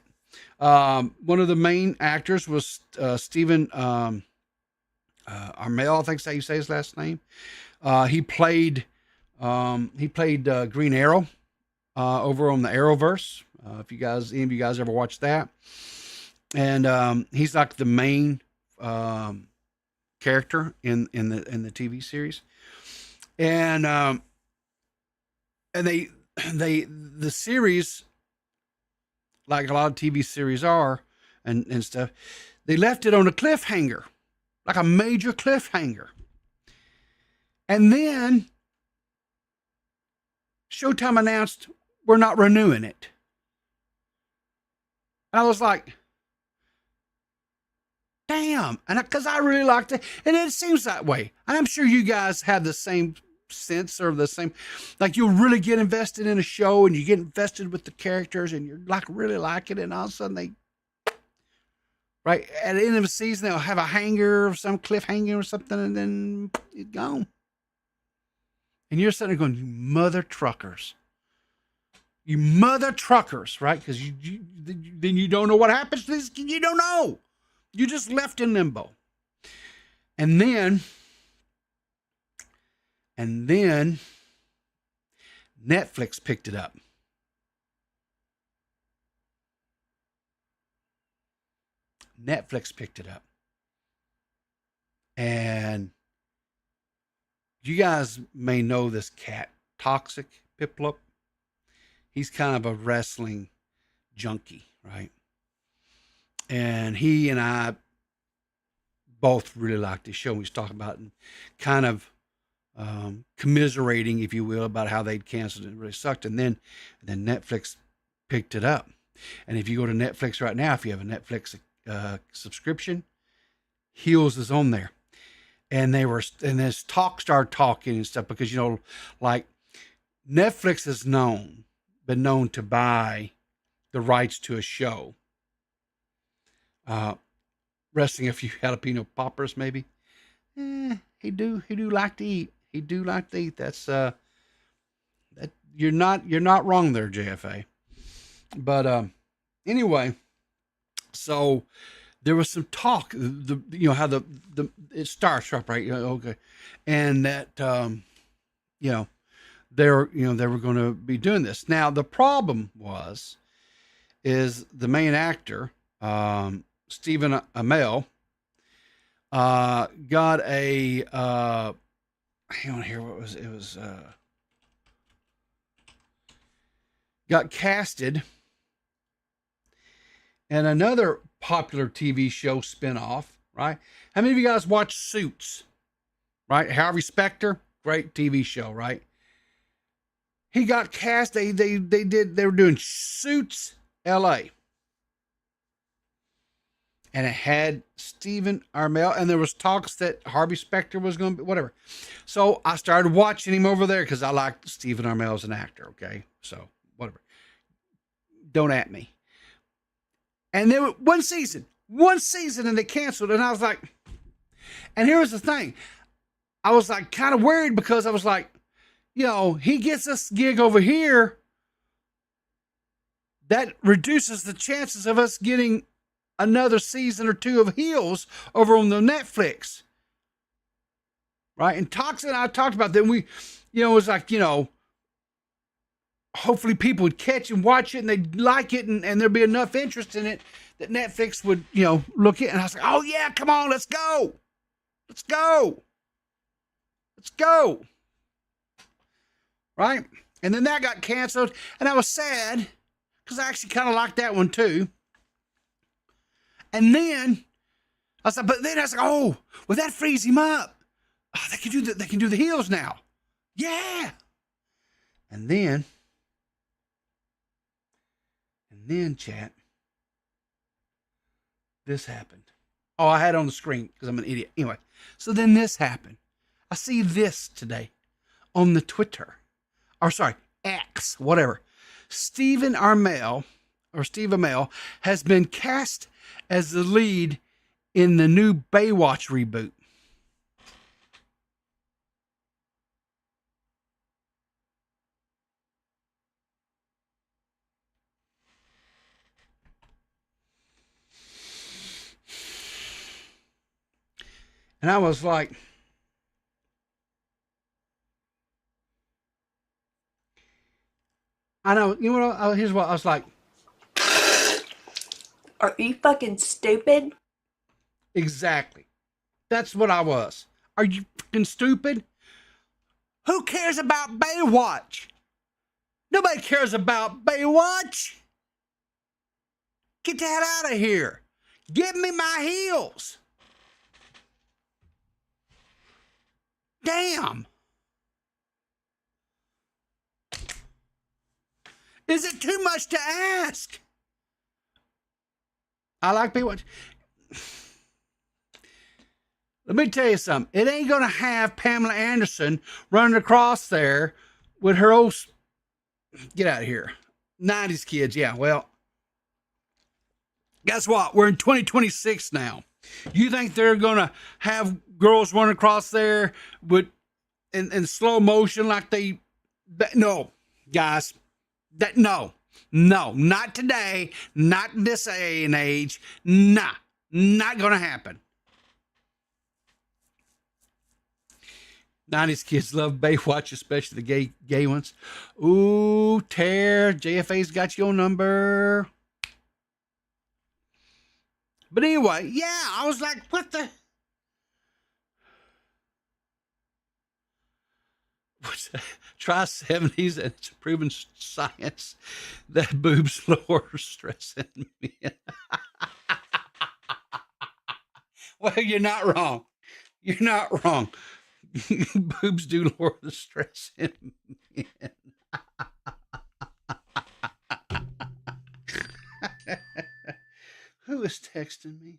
One of the main actors was Stephen Armel, I think that's how you say his last name. He played Green Arrow over on the Arrowverse. If any of you guys ever watched that, and he's like the main character in the TV series, and the series, like a lot of TV series are, and stuff, they left it on a cliffhanger, like a major cliffhanger. And then Showtime announced we're not renewing it. And I was like, damn. And because I really liked it. And it seems that way. I'm sure you guys have the same sense, or the same, like you'll really get invested in a show and you get invested with the characters and you're like really like it. And all of a sudden right at the end of the season, they'll have a hanger or some cliffhanger or something, and then it's gone. And you're sitting there going, you mother truckers, right? Because then you don't know what happens to this. You don't know. You just left in limbo. And then Netflix picked it up. And you guys may know this cat, Toxic Piplup. He's kind of a wrestling junkie, right? And he and I both really liked the show. We was talking about and kind of commiserating, if you will, about how they'd canceled it. It really sucked. And then Netflix picked it up. And if you go to Netflix right now, if you have a Netflix subscription, Heels is on there. And this talk started talking and stuff because, like Netflix has been known to buy the rights to a show. Wrestling a few jalapeno poppers, maybe. He do like to eat. That's that you're not wrong there, JFA. But anyway, so there was some talk, how it starts up, right? Okay. And that, they were going to be doing this. Now, the problem is the main actor, Stephen Amell, got a, hang on here. Got casted in another popular TV show spinoff, right? How many of you guys watch Suits? Right? Harvey Specter, great TV show, right? he got cast. They were doing Suits LA. And it had Stephen Amell, and there was talks that Harvey Specter was going to be, whatever. So I started watching him over there because I liked Stephen Amell as an actor, okay? So, whatever. Don't at me. And there was one season, and they canceled, and I was like, and here was the thing. I was like kind of worried because I was like, you know, he gets this gig over here, that reduces the chances of us getting another season or two of Heels over on the Netflix. Right? And Toxic and I talked about that. We, you know, it was like, you know, hopefully people would catch and watch it and they'd like it and there'd be enough interest in it that Netflix would, you know, look at. And I was like, oh yeah, come on, let's go. Let's go. Let's go. Right? And then that got canceled and I was sad because I actually kind of liked that one too. And then I was like, but then I was like, oh, well, that frees him up. Oh, they can do the Heels now. Yeah. And then, chat, this happened. Oh, I had it on the screen because I'm an idiot. Anyway, so then this happened. I see this today on the Twitter. Or sorry, X, whatever. Steve Amell has been cast as the lead in the new Baywatch reboot. And I was like, I know, you know what, here's what I was like. Are you fucking stupid? Exactly. That's what I was. Are you fucking stupid? Who cares about Baywatch? Nobody cares about Baywatch. Get that out of here. Give me my Heels. Damn. Is it too much to ask? I like Baywatch. Let me tell you something. It ain't going to have Pamela Anderson running across there with her old... Get out of here. 90s kids, yeah. Well, guess what? We're in 2026 now. You think they're going to have girls run across there with in slow motion like they... No, guys. No, not today. Not in this day and age. Nah, not going to happen. 90s kids love Baywatch, especially the gay ones. Ooh, Tear, JFA's got your number. But anyway, yeah, I was like, what the? What's that? Try 70s and it's proven science that boobs lower stress in men. Well, you're not wrong. You're not wrong. Boobs do lower the stress in men. Who is texting me?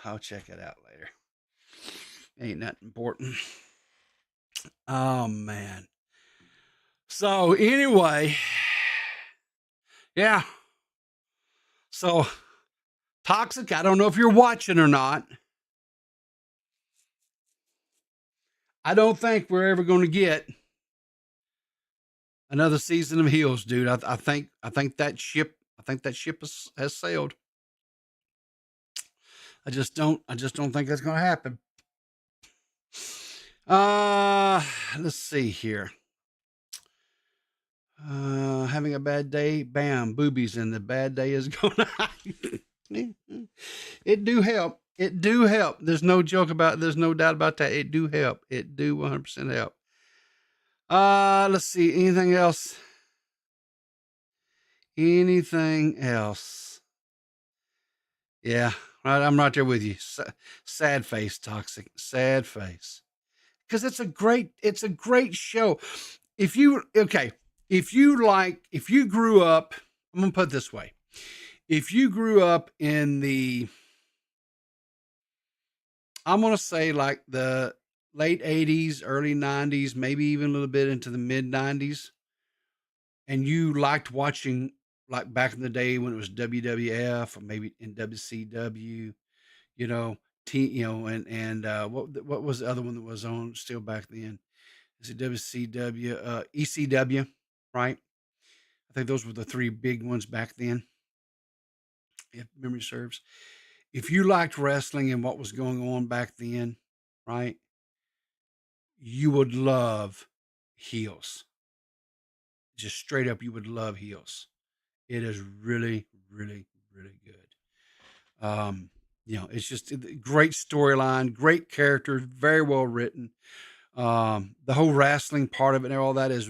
I'll check it out later. Ain't nothing important. Oh, man. So, anyway. Yeah. So, Toxic, I don't know if you're watching or not. I don't think we're ever going to get another season of Heels, dude. I think that ship has sailed. I just don't think that's going to happen. Let's see here. Having a bad day, bam, boobies, and the bad day is gonna. It do help. It do help. There's no joke about it. There's no doubt about that. It do help. It do 100% help. Let's see. Anything else? Anything else? Yeah, right. I'm right there with you. Sad face, Toxic. Sad face. Because it's a great show. if you grew up, I'm gonna put it this way. If you grew up in the, I'm gonna say like the late 80s, early 90s, maybe even a little bit into the mid 90s, and you liked watching like back in the day when it was WWF or maybe in WCW, you know, and what was the other one that was on still back then? Is it WCW, ECW, right? I think those were the three big ones back then, if memory serves. If you liked wrestling and what was going on back then, right, you would love heels. Just straight up, you would love heels. It is really, really, really good. It's just a great storyline, great characters, very well written. The whole wrestling part of it and all that is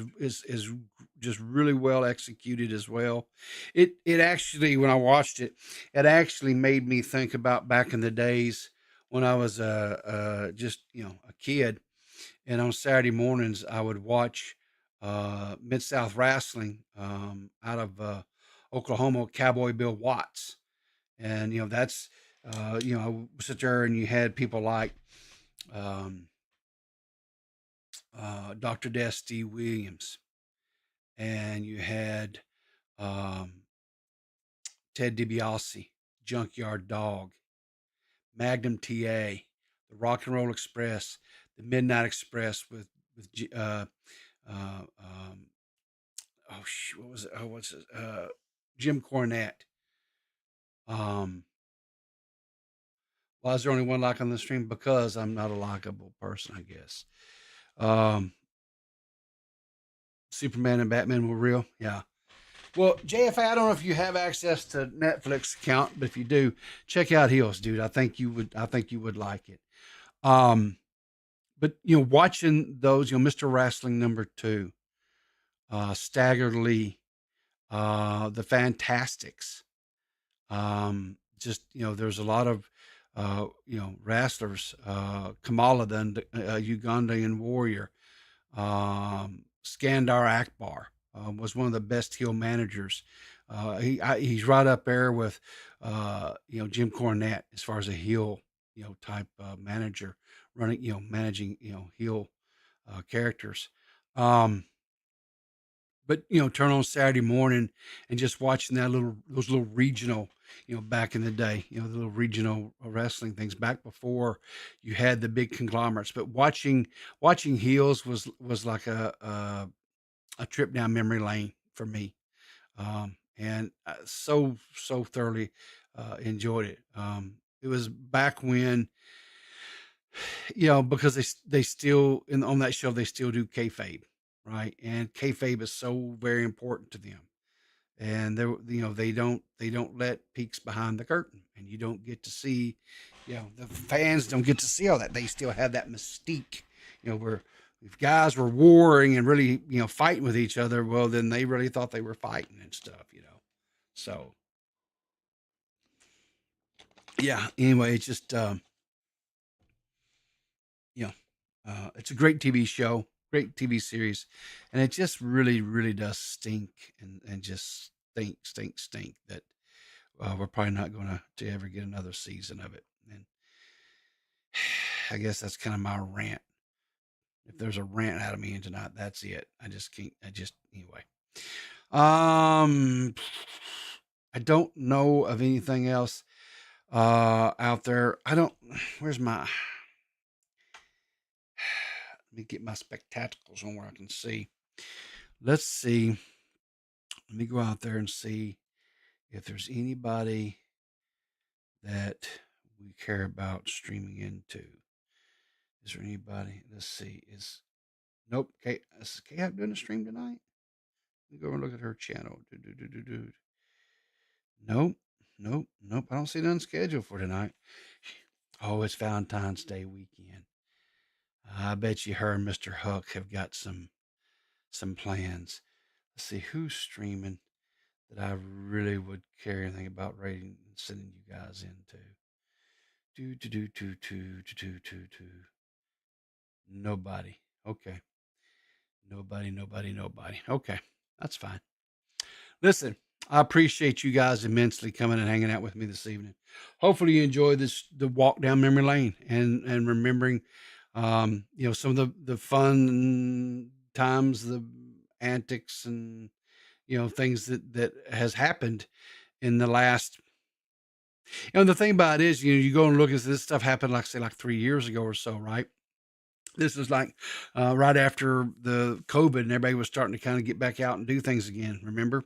just really well executed as well. It actually, when I watched it, it actually made me think about back in the days when I was just a kid, and on Saturday mornings I would watch Mid South Wrestling out of Oklahoma, Cowboy Bill Watts, and that's I would sit there and you had people like um, Dr. Dusty Williams, and you had um, Ted DiBiase, Junkyard Dog, Magnum TA, the Rock and Roll Express, the Midnight Express with what was it? Oh, what's it? Jim Cornette. Why is there only one like on the stream? Because I'm not a likable person, I guess. Um, Superman and Batman were real. Yeah. Well, JFA, I don't know if you have access to Netflix account, but if you do, check out Heels, dude. I think you would like it. But watching those, Mr. Wrestling #2, Stagger Lee, the Fantastics. There's a lot of wrestlers, Kamala, the Ugandan warrior, Skandar Akbar was one of the best heel managers. He's right up there with Jim Cornette as far as a heel type manager managing heel characters. But turn on Saturday morning and just watching those little regional, back in the day, the little regional wrestling things back before you had the big conglomerates. But watching heels was like a trip down memory lane for me, and I so thoroughly enjoyed it. It was back when because they still on that show they still do kayfabe, right? And kayfabe is so very important to them, and they don't let peeks behind the curtain, and you don't get to see, the fans don't get to see all that. They still have that mystique, where if guys were warring and really fighting with each other, well then they really thought they were fighting and stuff, So yeah. Anyway, it's just it's a great TV show, great TV series, and it just really, really does stink and just stink that we're probably not going to ever get another season of it. And I guess that's kind of my rant. If there's a rant out of me tonight, that's it. I just can't. Anyway. I don't know of anything else out there. Where's my? Let me get my spectacles on where I can see. Let's see. Let me go out there and see if there's anybody that we care about streaming into. Is there anybody? Let's see. Nope. Is Kate doing a stream tonight? Let me go and look at her channel. Nope. I don't see none scheduled for tonight. Oh, it's Valentine's Day weekend. I bet you her and Mr. Huck have got some plans. Let's see who's streaming that I really would care anything about rating and sending you guys into. Nobody. Okay. Nobody. Okay, that's fine. Listen, I appreciate you guys immensely coming and hanging out with me this evening. Hopefully you enjoy the walk down memory lane and remembering, some of the fun times, the antics and, things that has happened in the last, the thing about it is, you go and look at this stuff happened, like say like 3 years ago or so, right? This is like right after the COVID and everybody was starting to kind of get back out and do things again. Remember?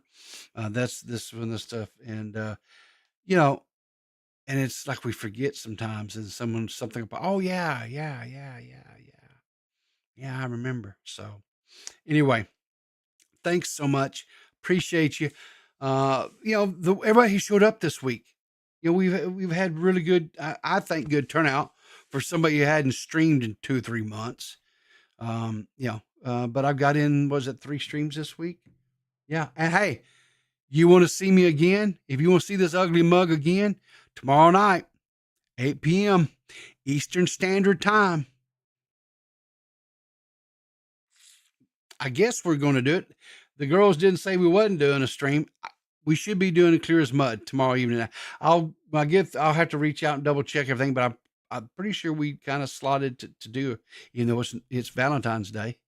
That's this when the stuff you know, and it's like we forget sometimes and something about, oh yeah, I remember. So anyway, thanks so much. Appreciate you. Everybody who showed up this week. We've had really good, I think, good turnout for somebody who hadn't streamed in 2 or 3 months. But I've got in, was it 3 streams this week? Yeah. And hey, you want to see me again? If you want to see this ugly mug again, tomorrow night, 8 p.m. Eastern Standard Time. I guess we're going to do it. The girls didn't say we wasn't doing a stream. We should be doing it clear as mud tomorrow evening. I'll have to reach out and double check everything, but I'm pretty sure we kind of slotted to do it, even though it's Valentine's Day.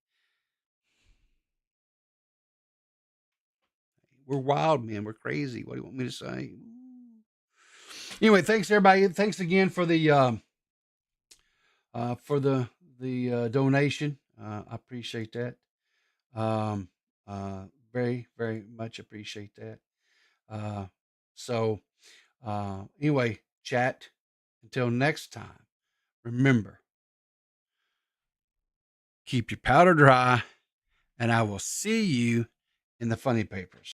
We're wild, man. We're crazy. What do you want me to say? Anyway, thanks everybody. Thanks again for the donation. I appreciate that. Very, very much appreciate that. Anyway, chat, until next time, remember, keep your powder dry, and I will see you in the funny papers.